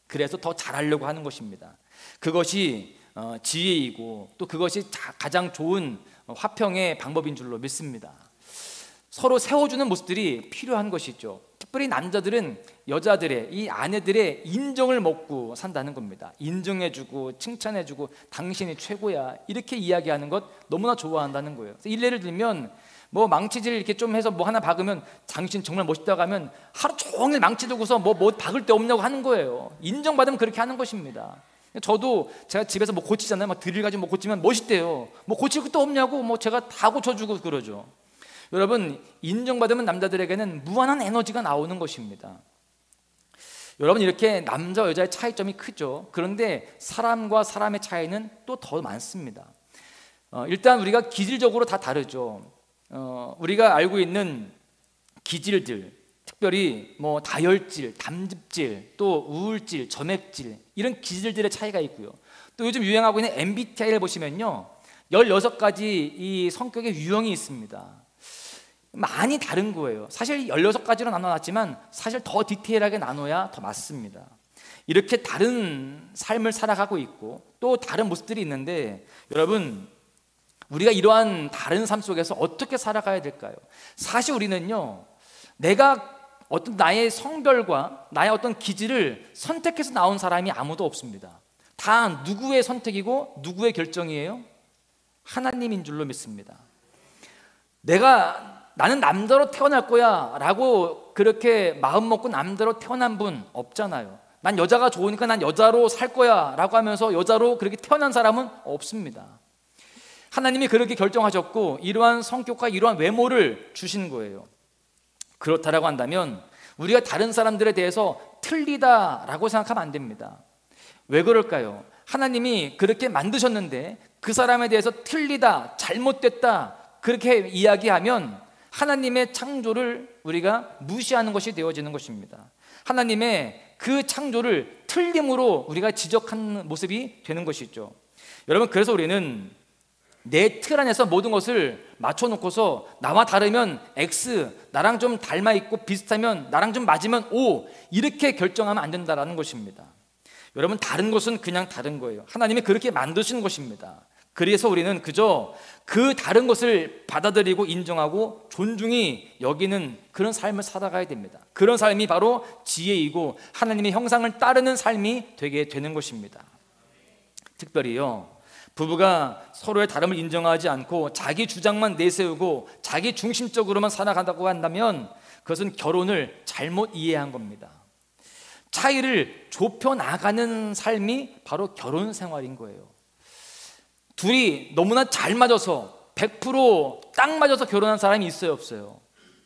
그래서 더 잘하려고 하는 것입니다. 그것이 지혜이고 또 그것이 가장 좋은 화평의 방법인 줄로 믿습니다. 서로 세워주는 모습들이 필요한 것이죠. 특별히 남자들은 여자들의, 이 아내들의 인정을 먹고 산다는 겁니다. 인정해주고 칭찬해주고 당신이 최고야 이렇게 이야기하는 것 너무나 좋아한다는 거예요. 일례를 들면 뭐 망치질 이렇게 좀 해서 뭐 하나 박으면 당신 정말 멋있다고 하면 하루 종일 망치 들고서 뭐 박을 데 없냐고 하는 거예요. 인정받으면 그렇게 하는 것입니다. 저도 제가 집에서 뭐 고치잖아요. 막 드릴 가지고 뭐 고치면 멋있대요. 뭐 고칠 것도 없냐고 뭐 제가 다 고쳐주고 그러죠. 여러분, 인정받으면 남자들에게는 무한한 에너지가 나오는 것입니다. 여러분, 이렇게 남자와 여자의 차이점이 크죠. 그런데 사람과 사람의 차이는 또 더 많습니다. 일단 우리가 기질적으로 다 다르죠. 우리가 알고 있는 기질들, 특별히 뭐 다혈질, 담즙질, 또 우울질, 점액질 이런 기질들의 차이가 있고요. 또 요즘 유행하고 있는 MBTI를 보시면요, 16가지 이 성격의 유형이 있습니다. 많이 다른 거예요. 사실 16가지로 나눠놨지만 사실 더 디테일하게 나눠야 더 맞습니다. 이렇게 다른 삶을 살아가고 있고 또 다른 모습들이 있는데, 여러분, 우리가 이러한 다른 삶 속에서 어떻게 살아가야 될까요? 사실 우리는요, 내가 어떤 나의 성별과 나의 어떤 기질을 선택해서 나온 사람이 아무도 없습니다. 다 누구의 선택이고 누구의 결정이에요? 하나님인 줄로 믿습니다. 나는 남자로 태어날 거야 라고 그렇게 마음 먹고 남자로 태어난 분 없잖아요. 난 여자가 좋으니까 난 여자로 살 거야 라고 하면서 여자로 그렇게 태어난 사람은 없습니다. 하나님이 그렇게 결정하셨고 이러한 성격과 이러한 외모를 주신 거예요. 그렇다라고 한다면 우리가 다른 사람들에 대해서 틀리다라고 생각하면 안 됩니다. 왜 그럴까요? 하나님이 그렇게 만드셨는데 그 사람에 대해서 틀리다, 잘못됐다 그렇게 이야기하면 하나님의 창조를 우리가 무시하는 것이 되어지는 것입니다. 하나님의 그 창조를 틀림으로 우리가 지적하는 모습이 되는 것이죠. 여러분, 그래서 우리는 내 틀 안에서 모든 것을 맞춰놓고서 나와 다르면 X, 나랑 좀 닮아 있고 비슷하면 나랑 좀 맞으면 O 이렇게 결정하면 안 된다는 것입니다. 여러분, 다른 것은 그냥 다른 거예요. 하나님이 그렇게 만드신 것입니다. 그래서 우리는 그저 그 다른 것을 받아들이고 인정하고 존중히 여기는 그런 삶을 살아가야 됩니다. 그런 삶이 바로 지혜이고 하나님의 형상을 따르는 삶이 되게 되는 것입니다. 특별히요, 부부가 서로의 다름을 인정하지 않고 자기 주장만 내세우고 자기 중심적으로만 살아간다고 한다면 그것은 결혼을 잘못 이해한 겁니다. 차이를 좁혀 나가는 삶이 바로 결혼 생활인 거예요. 둘이 너무나 잘 맞아서 100% 맞아서 결혼한 사람이 있어요, 없어요?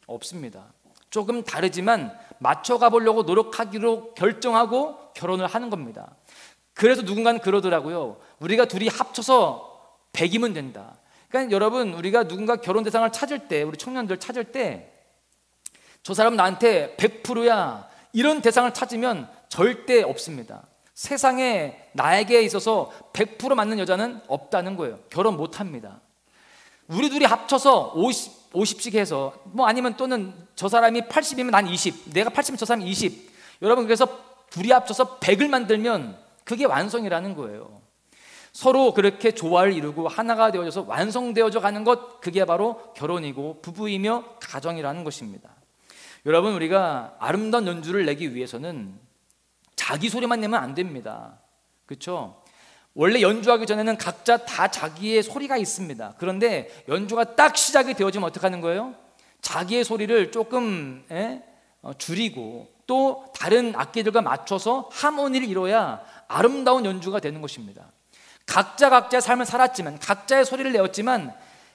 없습니다. 조금 다르지만 맞춰가 보려고 노력하기로 결정하고 결혼을 하는 겁니다. 그래서 누군가는 그러더라고요. 우리가 둘이 합쳐서 100이면 된다. 그러니까 여러분, 우리가 누군가 결혼 대상을 찾을 때, 우리 청년들 찾을 때 저 사람 나한테 100%야 이런 대상을 찾으면 절대 없습니다. 세상에 나에게 있어서 100% 맞는 여자는 없다는 거예요. 결혼 못 합니다. 우리 둘이 합쳐서 50씩 해서 뭐 아니면 또는 저 사람이 80이면 난 20, 내가 80이면 저 사람이 20. 여러분, 그래서 둘이 합쳐서 100을 만들면 그게 완성이라는 거예요. 서로 그렇게 조화를 이루고 하나가 되어져서 완성되어져 가는 것, 그게 바로 결혼이고 부부이며 가정이라는 것입니다. 여러분, 우리가 아름다운 연주를 내기 위해서는 자기 소리만 내면 안 됩니다. 그렇죠? 원래 연주하기 전에는 각자 다 자기의 소리가 있습니다. 그런데 연주가 딱 시작이 되어지면 어떻게 하는 거예요? 자기의 소리를 조금 줄이고 또 다른 악기들과 맞춰서 하모니를 이뤄야 아름다운 연주가 되는 것입니다. 각자의 삶을 살았지만, 각자의 소리를 내었지만,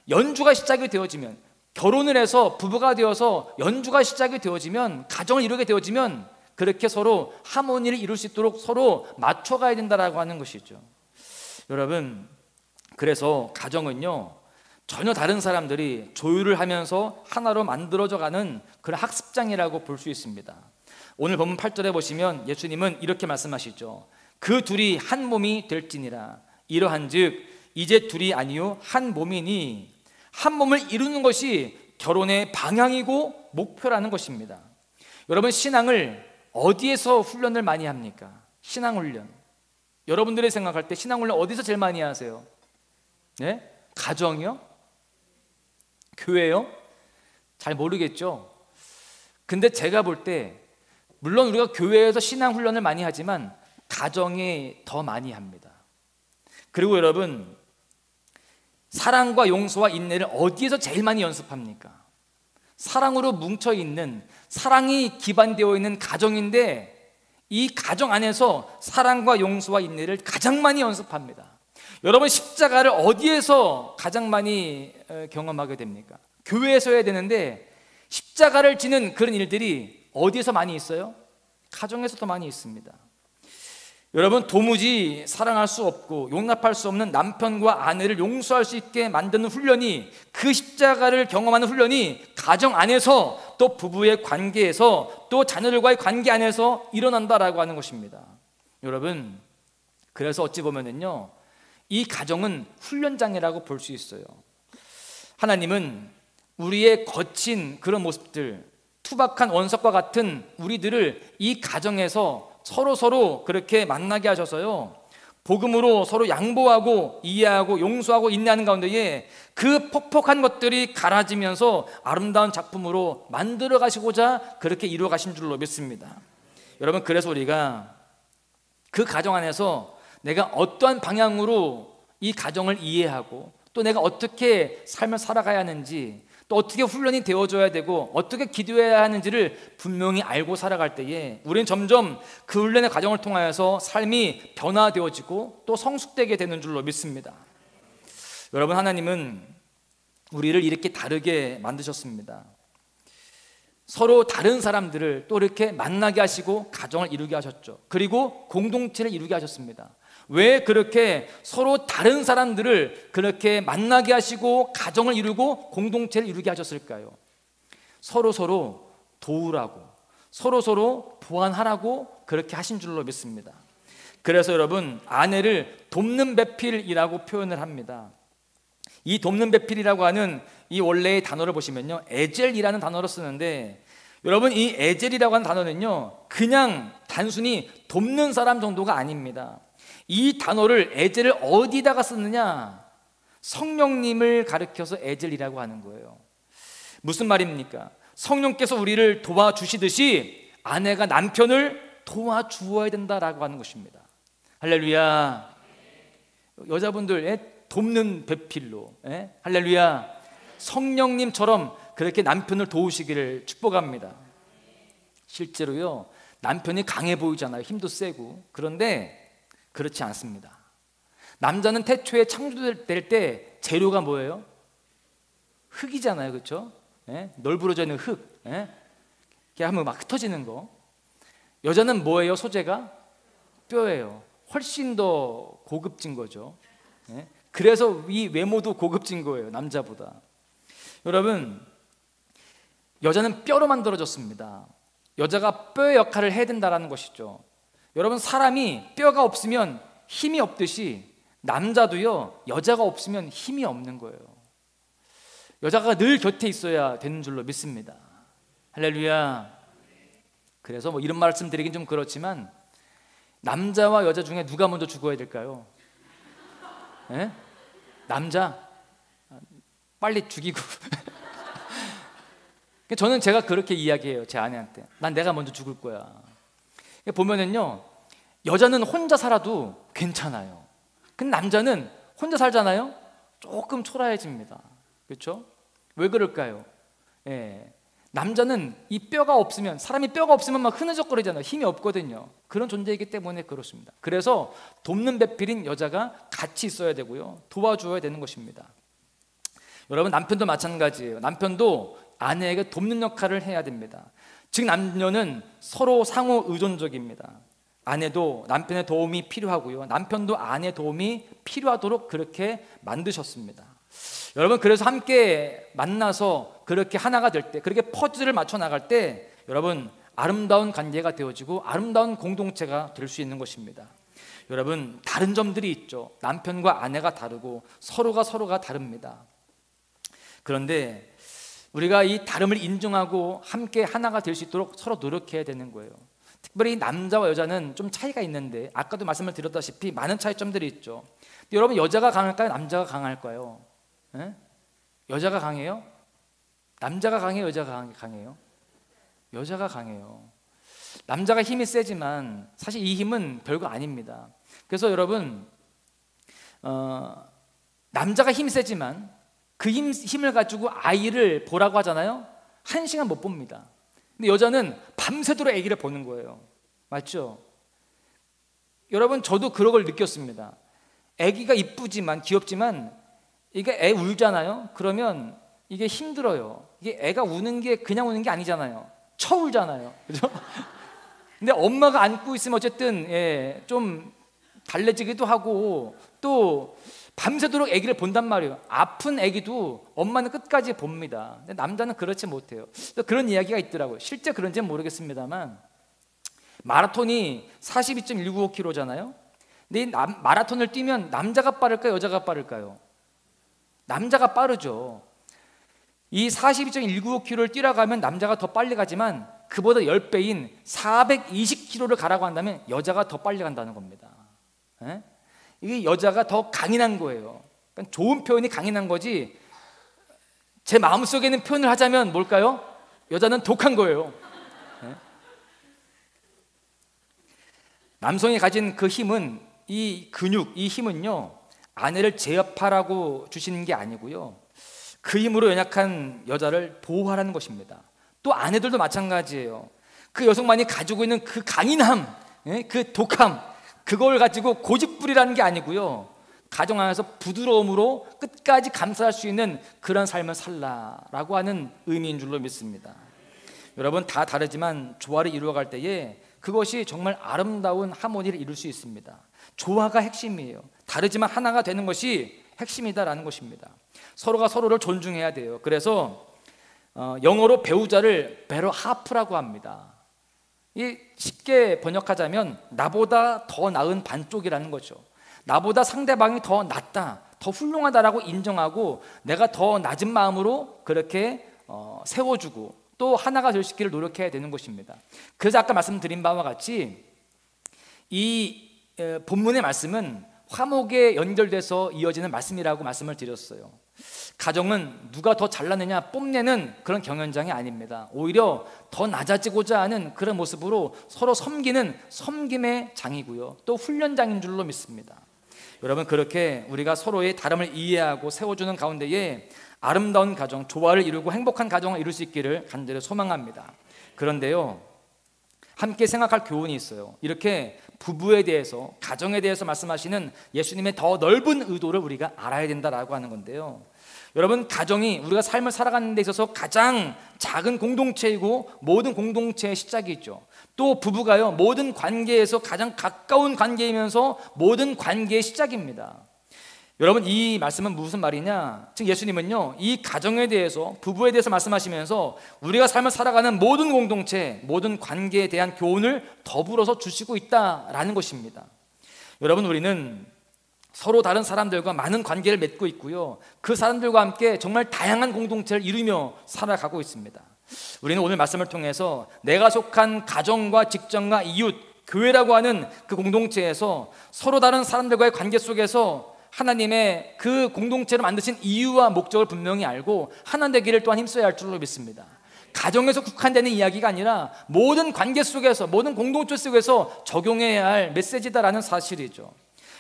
연주가 시작이 되어지면, 결혼을 해서 부부가 되어서 연주가 시작이 되어지면, 가정을 이루게 되어지면 그렇게 서로 하모니를 이룰 수 있도록 서로 맞춰가야 된다라고 하는 것이죠. 여러분, 그래서 가정은요, 전혀 다른 사람들이 조율을 하면서 하나로 만들어져 가는 그런 학습장이라고 볼 수 있습니다. 오늘 본문 8절에 보시면 예수님은 이렇게 말씀하시죠. 그 둘이 한 몸이 될지니라. 이러한즉 이제 둘이 아니요 한 몸이니, 한 몸을 이루는 것이 결혼의 방향이고 목표라는 것입니다. 여러분, 신앙을 어디에서 훈련을 많이 합니까? 신앙훈련. 여러분들이 생각할 때 신앙훈련 어디서 제일 많이 하세요? 네? 가정이요? 교회요? 잘 모르겠죠? 근데 제가 볼 때 물론 우리가 교회에서 신앙 훈련을 많이 하지만 가정이 더 많이 합니다. 그리고 여러분, 사랑과 용서와 인내를 어디에서 제일 많이 연습합니까? 사랑으로 뭉쳐있는, 사랑이 기반되어 있는 가정인데 이 가정 안에서 사랑과 용서와 인내를 가장 많이 연습합니다. 여러분, 십자가를 어디에서 가장 많이 경험하게 됩니까? 교회에서 해야 되는데 십자가를 지는 그런 일들이 어디에서 많이 있어요? 가정에서 더 많이 있습니다. 여러분, 도무지 사랑할 수 없고 용납할 수 없는 남편과 아내를 용서할 수 있게 만드는 훈련이, 그 십자가를 경험하는 훈련이 가정 안에서, 또 부부의 관계에서, 또 자녀들과의 관계 안에서 일어난다라고 하는 것입니다. 여러분, 그래서 어찌 보면은요, 이 가정은 훈련장이라고 볼 수 있어요. 하나님은 우리의 거친 그런 모습들, 투박한 원석과 같은 우리들을 이 가정에서 서로 그렇게 만나게 하셔서요, 복음으로 서로 양보하고 이해하고 용서하고 인내하는 가운데에 그 폭폭한 것들이 갈아지면서 아름다운 작품으로 만들어 가시고자 그렇게 이루어 가신 줄로 믿습니다. 여러분, 그래서 우리가 그 가정 안에서 내가 어떠한 방향으로 이 가정을 이해하고 또 내가 어떻게 삶을 살아가야 하는지, 또 어떻게 훈련이 되어줘야 되고 어떻게 기도해야 하는지를 분명히 알고 살아갈 때에 우리는 점점 그 훈련의 과정을 통하여서 삶이 변화되어지고 또 성숙되게 되는 줄로 믿습니다. 여러분, 하나님은 우리를 이렇게 다르게 만드셨습니다. 서로 다른 사람들을 또 이렇게 만나게 하시고 가정을 이루게 하셨죠. 그리고 공동체를 이루게 하셨습니다. 왜 그렇게 서로 다른 사람들을 그렇게 만나게 하시고 가정을 이루고 공동체를 이루게 하셨을까요? 서로 도우라고, 서로 보완하라고 그렇게 하신 줄로 믿습니다. 그래서 여러분, 아내를 돕는 배필이라고 표현을 합니다. 이 돕는 배필이라고 하는 이 원래의 단어를 보시면요, 에젤이라는 단어로 쓰는데, 여러분, 이 에젤이라고 하는 단어는요, 그냥 단순히 돕는 사람 정도가 아닙니다. 이 단어를, 에젤을 어디다가 쓰느냐? 성령님을 가리켜서 에젤이라고 하는 거예요. 무슨 말입니까? 성령께서 우리를 도와주시듯이 아내가 남편을 도와주어야 된다라고 하는 것입니다. 할렐루야. 여자분들, 돕는 배필로, 할렐루야. 성령님처럼 그렇게 남편을 도우시기를 축복합니다. 실제로요, 남편이 강해 보이잖아요. 힘도 세고. 그런데 그렇지 않습니다. 남자는 태초에 창조될 때 재료가 뭐예요? 흙이잖아요, 그렇죠? 널브러져 있는 흙, 이렇게 하면 막 흩어지는 거. 여자는 뭐예요? 소재가 뼈예요. 훨씬 더 고급진 거죠. 그래서 이 외모도 고급진 거예요, 남자보다. 여러분, 여자는 뼈로 만들어졌습니다. 여자가 뼈의 역할을 해야 된다는 것이죠. 여러분, 사람이 뼈가 없으면 힘이 없듯이 남자도요, 여자가 없으면 힘이 없는 거예요. 여자가 늘 곁에 있어야 되는 줄로 믿습니다. 할렐루야. 그래서 이런 말씀 드리긴 좀 그렇지만, 남자와 여자 중에 누가 먼저 죽어야 될까요? 남자 빨리 죽이고. 제가 그렇게 이야기해요, 제 아내한테. 난 내가 먼저 죽을 거야. 보면은요, 여자는 혼자 살아도 괜찮아요. 근데 남자는 혼자 살잖아요, 조금 초라해집니다. 그렇죠? 왜 그럴까요? 남자는 이 뼈가 없으면, 사람이 뼈가 없으면 막 흐느적거리잖아요. 힘이 없거든요. 그런 존재이기 때문에 그렇습니다. 그래서 돕는 배필인 여자가 같이 있어야 되고요, 도와줘야 되는 것입니다. 여러분, 남편도 마찬가지예요. 남편도 아내에게 돕는 역할을 해야 됩니다. 즉, 남녀는 서로 상호 의존적입니다. 아내도 남편의 도움이 필요하고요, 남편도 아내의 도움이 필요하도록 그렇게 만드셨습니다. 여러분, 그래서 함께 만나서 그렇게 하나가 될 때, 그렇게 퍼즐을 맞춰 나갈 때, 여러분, 아름다운 관계가 되어지고 아름다운 공동체가 될 수 있는 것입니다. 여러분, 다른 점들이 있죠. 남편과 아내가 다르고 서로가 다릅니다. 그런데 우리가 이 다름을 인정하고 함께 하나가 될 수 있도록 서로 노력해야 되는 거예요. 특별히 남자와 여자는 좀 차이가 있는데, 아까도 말씀을 드렸다시피 많은 차이점들이 있죠. 근데 여러분, 여자가 강할까요? 남자가 강할까요? 여자가 강해요? 남자가 강해요? 여자가 강해요? 여자가 강해요. 남자가 힘이 세지만 사실 이 힘은 별거 아닙니다. 그래서 여러분, 남자가 힘이 세지만 그 힘을 가지고 아이를 보라고 하잖아요. 1시간 못 봅니다. 근데 여자는 밤새도록 아기를 보는 거예요. 맞죠? 여러분, 저도 그런 걸 느꼈습니다. 아기가 이쁘지만 귀엽지만 이게 애 울잖아요. 그러면 이게 힘들어요. 이게 애가 우는 게 그냥 우는 게 아니잖아요. 쳐 울잖아요. 그죠? 근데 엄마가 안고 있으면 어쨌든 좀 달래지기도 하고 또 밤새도록 아기를 본단 말이에요. 아픈 아기도 엄마는 끝까지 봅니다. 근데 남자는 그렇지 못해요. 그런 이야기가 있더라고요. 실제 그런지는 모르겠습니다만 마라톤이 42.195km잖아요. 근데 이 마라톤을 뛰면 남자가 빠를까요? 여자가 빠를까요? 남자가 빠르죠. 이 42.195km를 뛰러 가면 남자가 더 빨리 가지만 그보다 10배인 420km를 가라고 한다면 여자가 더 빨리 간다는 겁니다. 이게 여자가 더 강인한 거예요. 그러니까 좋은 표현이 강인한 거지, 제 마음속에 있는 표현을 하자면 뭘까요? 여자는 독한 거예요. 남성이 가진 그 힘은, 이 근육, 이 힘은요, 아내를 제압하라고 주시는 게 아니고요, 그 힘으로 연약한 여자를 보호하라는 것입니다. 또 아내들도 마찬가지예요. 그 여성만이 가지고 있는 그 강인함, 그 독함, 그걸 가지고 고집부리라는 게 아니고요, 가정 안에서 부드러움으로 끝까지 감사할 수 있는 그런 삶을 살라라고 하는 의미인 줄로 믿습니다. 여러분, 다 다르지만 조화를 이루어갈 때에 그것이 정말 아름다운 하모니를 이룰 수 있습니다. 조화가 핵심이에요. 다르지만 하나가 되는 것이 핵심이다라는 것입니다. 서로가 서로를 존중해야 돼요. 그래서 영어로 배우자를 better half라고 합니다. 이 쉽게 번역하자면 나보다 더 나은 반쪽이라는 거죠. 나보다 상대방이 더 낫다, 더 훌륭하다라고 인정하고 내가 더 낮은 마음으로 그렇게 세워주고 또 하나가 될 수 있기를 노력해야 되는 것입니다. 그래서 아까 말씀드린 바와 같이 이 본문의 말씀은 화목에 연결돼서 이어지는 말씀이라고 말씀을 드렸어요. 가정은 누가 더 잘나느냐 뽐내는 그런 경연장이 아닙니다. 오히려 더 낮아지고자 하는 그런 모습으로 서로 섬기는 섬김의 장이고요, 또 훈련장인 줄로 믿습니다. 여러분, 그렇게 우리가 서로의 다름을 이해하고 세워주는 가운데에 아름다운 가정, 조화를 이루고 행복한 가정을 이룰 수 있기를 간절히 소망합니다. 그런데요, 함께 생각할 교훈이 있어요. 이렇게 부부에 대해서, 가정에 대해서 말씀하시는 예수님의 더 넓은 의도를 우리가 알아야 된다라고 하는 건데요, 여러분, 가정이 우리가 삶을 살아가는 데 있어서 가장 작은 공동체이고 모든 공동체의 시작이죠. 또 부부가요, 모든 관계에서 가장 가까운 관계이면서 모든 관계의 시작입니다. 여러분, 이 말씀은 무슨 말이냐? 즉 예수님은요, 이 가정에 대해서, 부부에 대해서 말씀하시면서 우리가 삶을 살아가는 모든 공동체, 모든 관계에 대한 교훈을 더불어서 주시고 있다라는 것입니다. 여러분, 우리는 서로 다른 사람들과 많은 관계를 맺고 있고요, 그 사람들과 함께 정말 다양한 공동체를 이루며 살아가고 있습니다. 우리는 오늘 말씀을 통해서 내가 속한 가정과 직장과 이웃, 교회라고 하는 그 공동체에서 서로 다른 사람들과의 관계 속에서 하나님의 그 공동체를 만드신 이유와 목적을 분명히 알고 하나 되기를 또한 힘써야 할 줄로 믿습니다. 가정에서 국한되는 이야기가 아니라 모든 관계 속에서, 모든 공동체 속에서 적용해야 할 메시지다라는 사실이죠.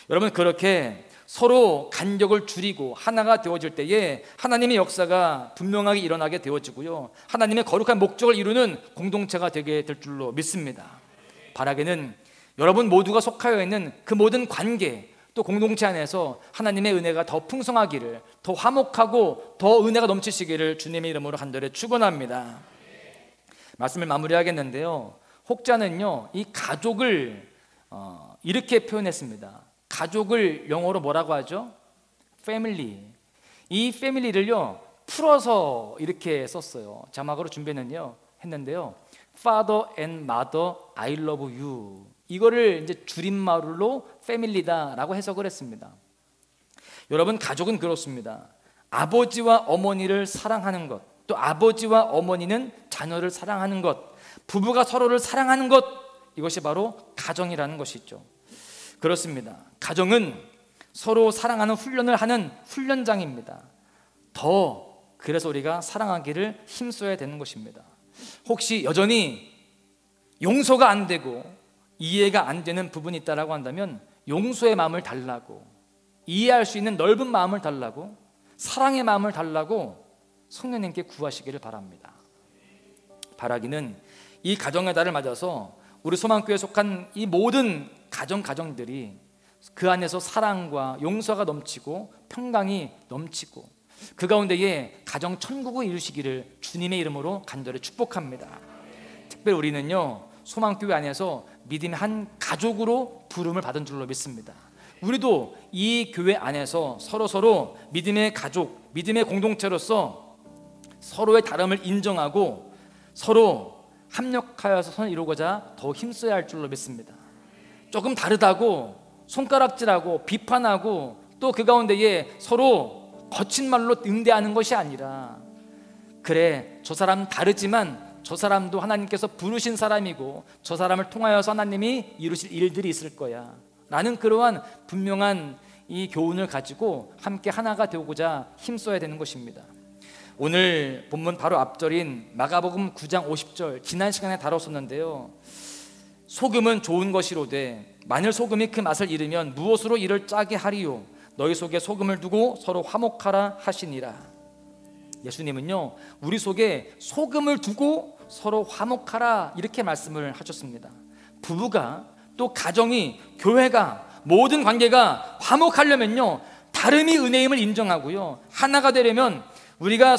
여러분, 그렇게 서로 간격을 줄이고 하나가 되어질 때에 하나님의 역사가 분명하게 일어나게 되어지고요, 하나님의 거룩한 목적을 이루는 공동체가 되게 될 줄로 믿습니다. 바라기는 여러분 모두가 속하여 있는 그 모든 관계, 또 공동체 안에서 하나님의 은혜가 더 풍성하기를, 더 화목하고 더 은혜가 넘치시기를 주님의 이름으로 간절히 축원합니다. 말씀을 마무리하겠는데요, 혹자는요, 이 가족을 이렇게 표현했습니다. 가족을 영어로 뭐라고 하죠? 패밀리. 이 패밀리를요 풀어서 이렇게 썼어요. 자막으로 했는데요, Father and Mother, I love you. 이거를 이제 줄임말로 패밀리다라고 해석을 했습니다. 여러분, 가족은 그렇습니다. 아버지와 어머니를 사랑하는 것, 또 아버지와 어머니는 자녀를 사랑하는 것, 부부가 서로를 사랑하는 것, 이것이 바로 가정이라는 것이죠. 그렇습니다. 가정은 서로 사랑하는 훈련을 하는 훈련장입니다. 그래서 우리가 사랑하기를 힘써야 되는 것입니다. 혹시 여전히 용서가 안 되고 이해가 안 되는 부분이 있다라고 한다면 용서의 마음을 달라고, 이해할 수 있는 넓은 마음을 달라고, 사랑의 마음을 달라고 성령님께 구하시기를 바랍니다. 바라기는 이 가정의 달을 맞아서 우리 소망교회에 속한 이 모든 가정들이 그 안에서 사랑과 용서가 넘치고 평강이 넘치고 그 가운데에 가정 천국을 이루시기를 주님의 이름으로 간절히 축복합니다. 특별히 우리는요, 소망교회 안에서 믿음의 한 가족으로 부름을 받은 줄로 믿습니다. 우리도 이 교회 안에서 서로 믿음의 가족, 믿음의 공동체로서 서로의 다름을 인정하고 서로 합력하여서 선을 이루고자 더 힘써야 할 줄로 믿습니다. 조금 다르다고 손가락질하고 비판하고 또 그 가운데에 서로 거친 말로 응대하는 것이 아니라, 그래 저 사람 다르지만 저 사람도 하나님께서 부르신 사람이고 저 사람을 통하여서 하나님이 이루실 일들이 있을 거야 라는 그러한 분명한 이 교훈을 가지고 함께 하나가 되고자 힘써야 되는 것입니다. 오늘 본문 바로 앞절인 마가복음 9장 50절 지난 시간에 다뤘었는데요, 소금은 좋은 것이로되 만일 소금이 그 맛을 잃으면 무엇으로 이를 짜게 하리요, 너희 속에 소금을 두고 서로 화목하라 하시니라. 예수님은요, 우리 속에 소금을 두고 서로 화목하라 이렇게 말씀을 하셨습니다. 부부가 또 가정이, 교회가, 모든 관계가 화목하려면요, 다름이 은혜임을 인정하고요, 하나가 되려면 우리가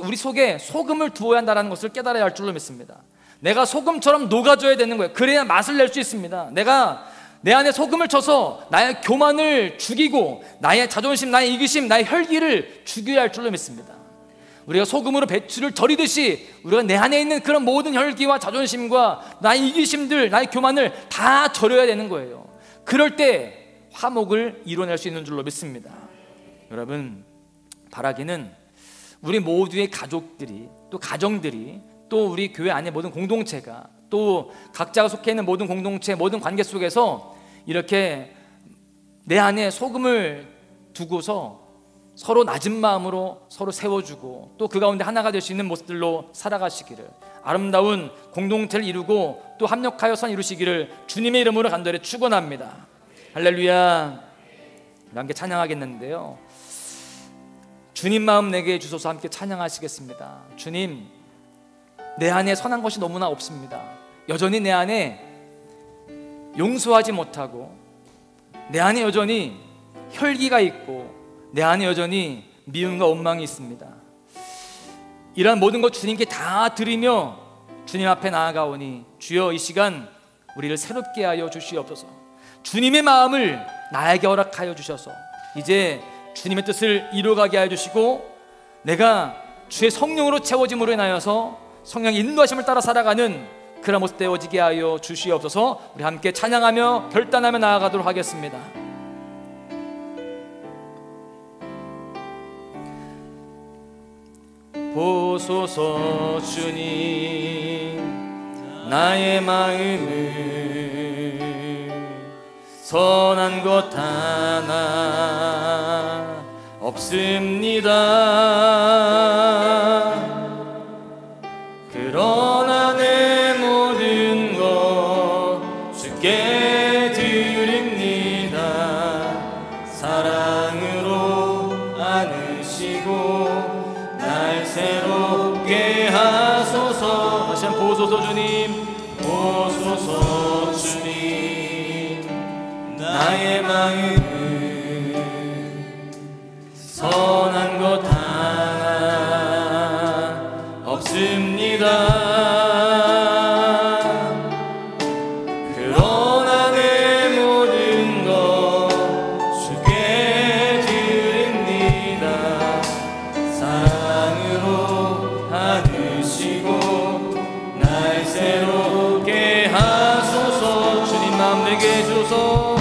우리 속에 소금을 두어야 한다는 것을 깨달아야 할 줄로 믿습니다. 내가 소금처럼 녹아줘야 되는 거예요. 그래야 맛을 낼 수 있습니다. 내가 내 안에 소금을 쳐서 나의 교만을 죽이고 나의 자존심, 나의 이기심, 나의 혈기를 죽여야 할 줄로 믿습니다. 우리가 소금으로 배추를 절이듯이 우리가 내 안에 있는 그런 모든 혈기와 자존심과 나의 이기심들, 나의 교만을 다 절여야 되는 거예요. 그럴 때 화목을 이뤄낼 수 있는 줄로 믿습니다. 여러분, 바라기는 우리 모두의 가족들이, 또 가정들이, 또 우리 교회 안에 모든 공동체가, 또 각자가 속해 있는 모든 공동체, 모든 관계 속에서 이렇게 내 안에 소금을 두고서 서로 낮은 마음으로 서로 세워주고 또 그 가운데 하나가 될 수 있는 모습들로 살아가시기를, 아름다운 공동체를 이루고 또 합력하여 선 이루시기를 주님의 이름으로 간절히 축원합니다. 할렐루야. 함께 찬양하겠는데요, 주님 마음 내게 주소서 함께 찬양하시겠습니다. 주님, 내 안에 선한 것이 너무나 없습니다. 여전히 내 안에 용서하지 못하고 내 안에 여전히 혈기가 있고 내 안에 여전히 미움과 원망이 있습니다. 이러한 모든 것 주님께 다 드리며 주님 앞에 나아가오니 주여 이 시간 우리를 새롭게 하여 주시옵소서. 주님의 마음을 나에게 허락하여 주셔서 이제 주님의 뜻을 이루어가게 하여 주시고 내가 주의 성령으로 채워짐으로 인하여서 성령의 인도하심을 따라 살아가는 그런 모습 되어지게 하여 주시옵소서. 우리 함께 찬양하며 결단하며 나아가도록 하겠습니다. 보소서 주님, 나의 마음을 선한 것 하나 없습니다. 그러나 내 모든 것 주께 드립니다. 사랑으로 안으시고 날 새롭게 하소서. 다시 한번 보소서 주님, 보소서 주님, 나의 마음을 선한 것 하나 없습니다. 그러나 내 모든 것 주께 드립니다. 사랑으로 안으시고 날 새롭게 하소서. 주님 마음 내게 주소서.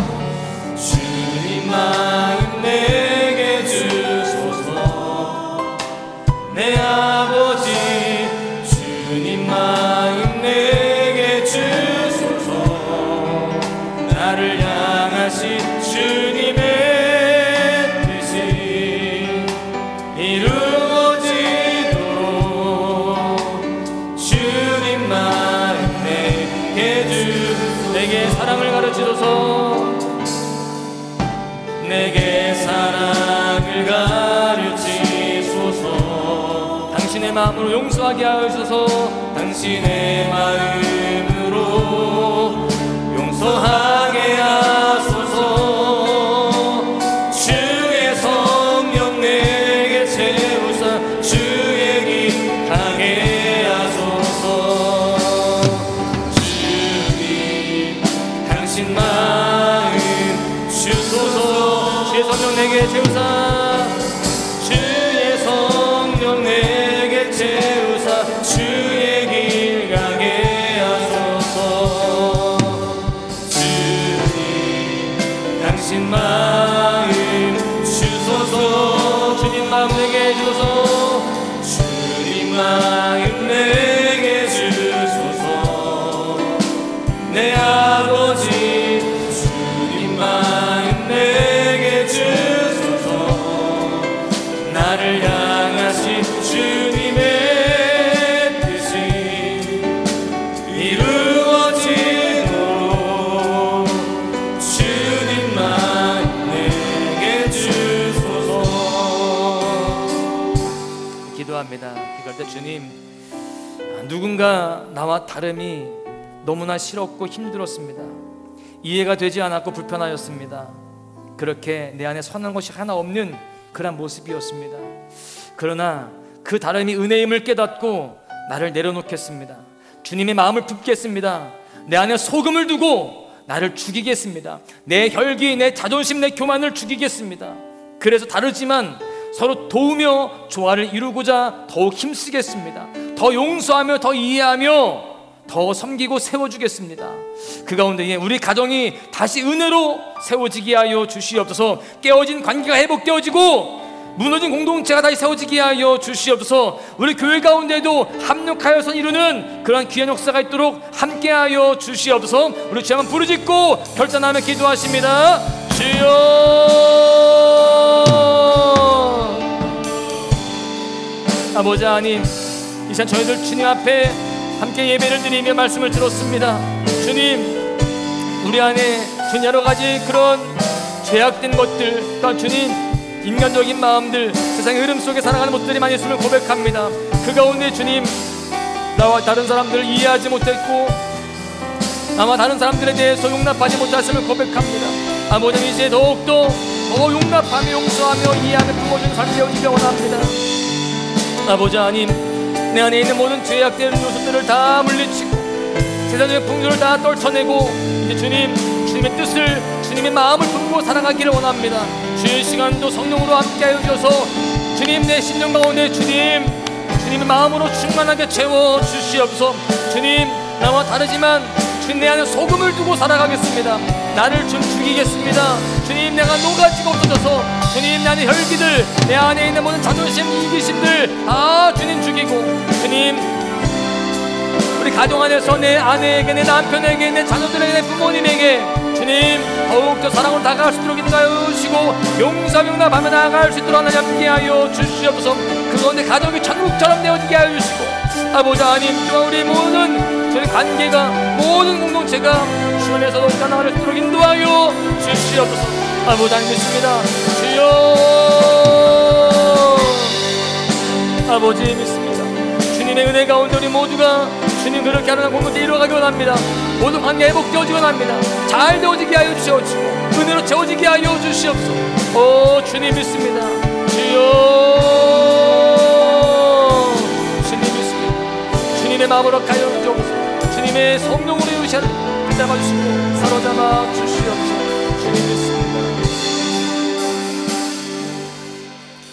주님 마음 내게 주소서. 내 아버지 주님 마음 내게 주소서. 나를 향하신 주님의 뜻이 이루어지도록 주님 내게 사랑을 가르치소서. 내게 사랑을 가르치소서. 당신의 마음으로 용서하게 하소서. 당신의 마음으로 용서하게 하소서. 주의 성령 내게 채우사 주의 길 가게 하소서. 주님 당신 마음 주소서. 주의 성령 내게 채우사 주의 성령 내게 채우사 주의 길 가게 하소서. 주님 당신 마음 주소서. 주님 마음 내게 주소서. 주님 마음 내게 주소서. 내 아버지 주님 마음 내게 주소서. 나를 향하신 주님의 뜻이 이루어지도록 주님 마음 내게 주소서. 기도합니다. 기도할 때 주님, 누군가 나와 다름이 너무나 싫었고 힘들었습니다. 이해가 되지 않았고 불편하였습니다. 그렇게 내 안에 선한 것이 하나 없는 그런 모습이었습니다. 그러나 그 다름이 은혜임을 깨닫고 나를 내려놓겠습니다. 주님의 마음을 붓겠습니다. 내 안에 소금을 두고 나를 죽이겠습니다. 내 혈기, 내 자존심, 내 교만을 죽이겠습니다. 그래서 다르지만 서로 도우며 조화를 이루고자 더욱 힘쓰겠습니다. 더 용서하며 더 이해하며 더 섬기고 세워주겠습니다. 그 가운데에 우리 가정이 다시 은혜로 세워지게 하여 주시옵소서. 깨어진 관계가 회복되어지고 무너진 공동체가 다시 세워지게 하여 주시옵소서. 우리 교회 가운데도 합력하여서 이루는 그런 귀한 역사가 있도록 함께하여 주시옵소서. 우리 주여 한번 부르짖고 결단하며 기도하십니다. 주여. 아버지 하나님, 이 시간 저희들 주님 앞에 함께 예배를 드리며 말씀을 들었습니다. 주님, 우리 안에 주님 여러 가지 그런 죄악된 것들, 또한 주님 인간적인 마음들, 세상의 흐름 속에 살아가는 것들이 많이 있음을 고백합니다. 그 가운데 주님, 나와 다른 사람들을 이해하지 못했고 나와 다른 사람들에 대해서 용납하지 못했음을 고백합니다. 아버지, 이제 더욱더 더 용납하며 용서하며 이해하며 품어주는 삶이 되어지기 원합니다. 아버지 하나님, 내 안에 있는 모든 죄악된 요소들을 다 물리치고 세상의 풍조를 다 떨쳐내고 이제 주님, 주님의 뜻을, 주님의 마음을 품고 살아가기를 원합니다. 주의 시간도 성령으로 함께하여 주셔서 주님, 내 심령 가운데 주님의 마음으로 충만하게 채워 주시옵소서. 주님, 나와 다르지만 주님 내 안에 소금을 두고 살아가겠습니다. 나를 좀 죽이겠습니다. 주님, 내가 노가지가 없어져서 주님, 내 안에 혈기들, 내 안에 있는 모든 자존심, 이기심들 다 주님 죽이고 주님, 우리 가정 안에서 내 아내에게, 내 남편에게, 내 자녀들에게, 내 부모님에게 주님 더욱더 사랑으로 다가갈 수 있도록 인도하여 주시고 용서하며 나아갈 수 있도록 하나님 함께하여 주시옵소서. 그 가운데 가정이 천국처럼 되어지게 하여 주시고 아버지 하나님, 또한 우리 모든 저희 관계가, 모든 공동체가 주 안에서 나아갈 수 있도록 인도하여 주시옵소서. 아버지 하나님 믿습니다. 주여, 아버지 믿습니다. 주님의 은혜 가운데 우리 모두가 주님 그렇게 하는 공동체 이루어가기 원합니다. 모든 관계 회복되어지기 원합니다. 잘 되어지게 하여 주시옵시고 은혜로 채워지게 하여 주시옵소서. 오 주님 믿습니다. 주여, 주님 믿습니다. 주님의 마음으로 가여 주옵소서. 주님의 성령으로 유시하는 붙잡아 주시고 사로잡아 주시옵소서. 주님 믿습니다.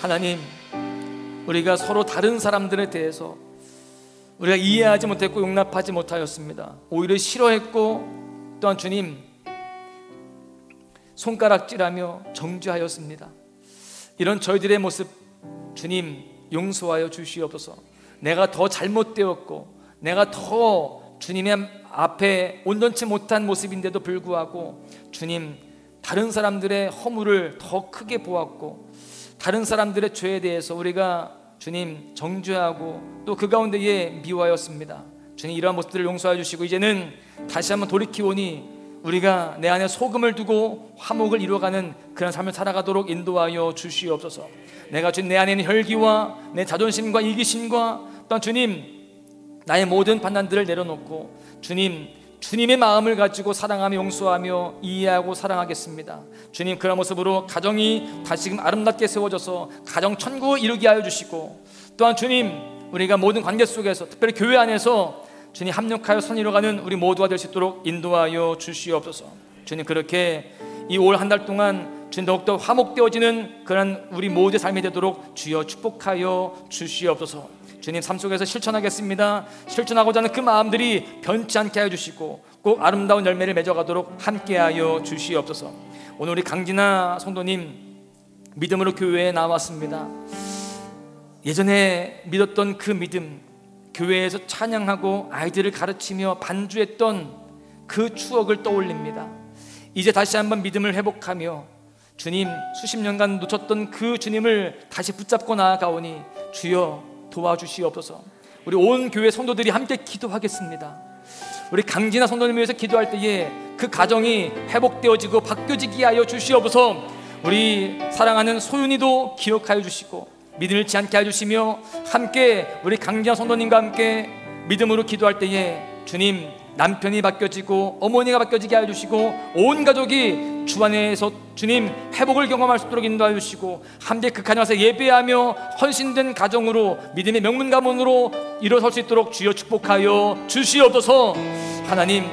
하나님, 우리가 서로 다른 사람들에 대해서 우리가 이해하지 못했고 용납하지 못하였습니다. 오히려 싫어했고 또한 주님 손가락질하며 정죄하였습니다. 이런 저희들의 모습 주님 용서하여 주시옵소서. 내가 더 잘못되었고 내가 더 주님의 앞에 온전치 못한 모습인데도 불구하고 주님 다른 사람들의 허물을 더 크게 보았고 다른 사람들의 죄에 대해서 우리가 주님 정죄하고 또 그 가운데에 미워하였습니다. 주님 이러한 모습들을 용서해 주시고 이제는 다시 한번 돌이키오니 우리가 내 안에 소금을 두고 화목을 이루어가는 그런 삶을 살아가도록 인도하여 주시옵소서. 내가 주님 내 안에 있는 혈기와 내 자존심과 이기심과 또한 주님 나의 모든 판단들을 내려놓고 주님의 마음을 가지고 사랑하며 용서하며 이해하고 사랑하겠습니다. 주님, 그런 모습으로 가정이 다시금 아름답게 세워져서 가정 천국을 이루게 하여 주시고, 또한 주님 우리가 모든 관계 속에서 특별히 교회 안에서 주님 합력하여 선 이뤄가는 우리 모두가 될 수 있도록 인도하여 주시옵소서. 주님, 그렇게 이 올 한 달 동안 주님 더욱더 화목되어지는 그런 우리 모두의 삶이 되도록 주여 축복하여 주시옵소서. 주님, 삶 속에서 실천하겠습니다. 실천하고자 하는 그 마음들이 변치 않게 하여 주시고 꼭 아름다운 열매를 맺어가도록 함께하여 주시옵소서. 오늘 우리 강진아 성도님 믿음으로 교회에 나왔습니다. 예전에 믿었던 그 믿음, 교회에서 찬양하고 아이들을 가르치며 반주했던 그 추억을 떠올립니다. 이제 다시 한번 믿음을 회복하며 주님, 수십 년간 놓쳤던 그 주님을 다시 붙잡고 나아가오니 주여 도와주시옵소서. 우리 온 교회 성도들이 함께 기도하겠습니다. 우리 강진아 성도님을 위해서 기도할 때에 그 가정이 회복되어지고 바뀌어지게 하여 주시옵소서. 우리 사랑하는 소윤이도 기억하여 주시고 믿음을 잃지 않게 해주시며 함께 우리 강진아 성도님과 함께 믿음으로 기도할 때에 주님, 남편이 바뀌어지고 어머니가 바뀌어지게 하여 주시고 온 가족이 주 안에서 주님 회복을 경험할 수 있도록 인도하여 주시고 함께 그 가정 와서 예배하며 헌신된 가정으로 믿음의 명문 가문으로 일어설 수 있도록 주여 축복하여 주시옵소서. 하나님,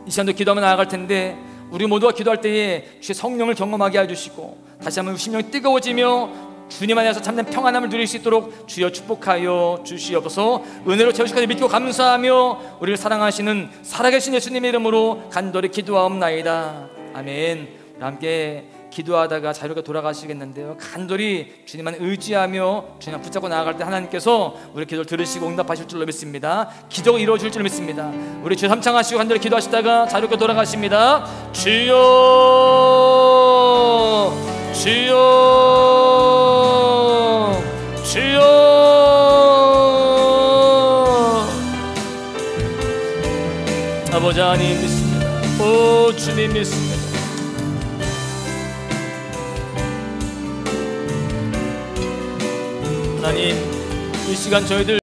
이 시간도 기도하며 나아갈 텐데 우리 모두가 기도할 때에 주의 성령을 경험하게 해주시고 다시 한번 심령이 뜨거워지며 주님 안에서 참된 평안함을 누릴 수 있도록 주여 축복하여 주시옵소서. 은혜로 채우시까지 믿고 감사하며 우리를 사랑하시는 살아계신 예수님의 이름으로 간절히 기도하옵나이다. 아멘. 우리 함께 기도하다가 자유롭게 돌아가시겠는데요, 간절히 주님만 의지하며 주님만 붙잡고 나아갈 때 하나님께서 우리 기도를 들으시고 응답하실 줄로 믿습니다. 기적을 이루어질 줄 믿습니다. 우리 주여 삼창하시고 간절히 기도하시다가 자유롭게 돌아가십니다. 주여 주여 주여. 아버지 하나님 믿습니다. 오 주님 믿습니다. 하나님, 이 시간 저희들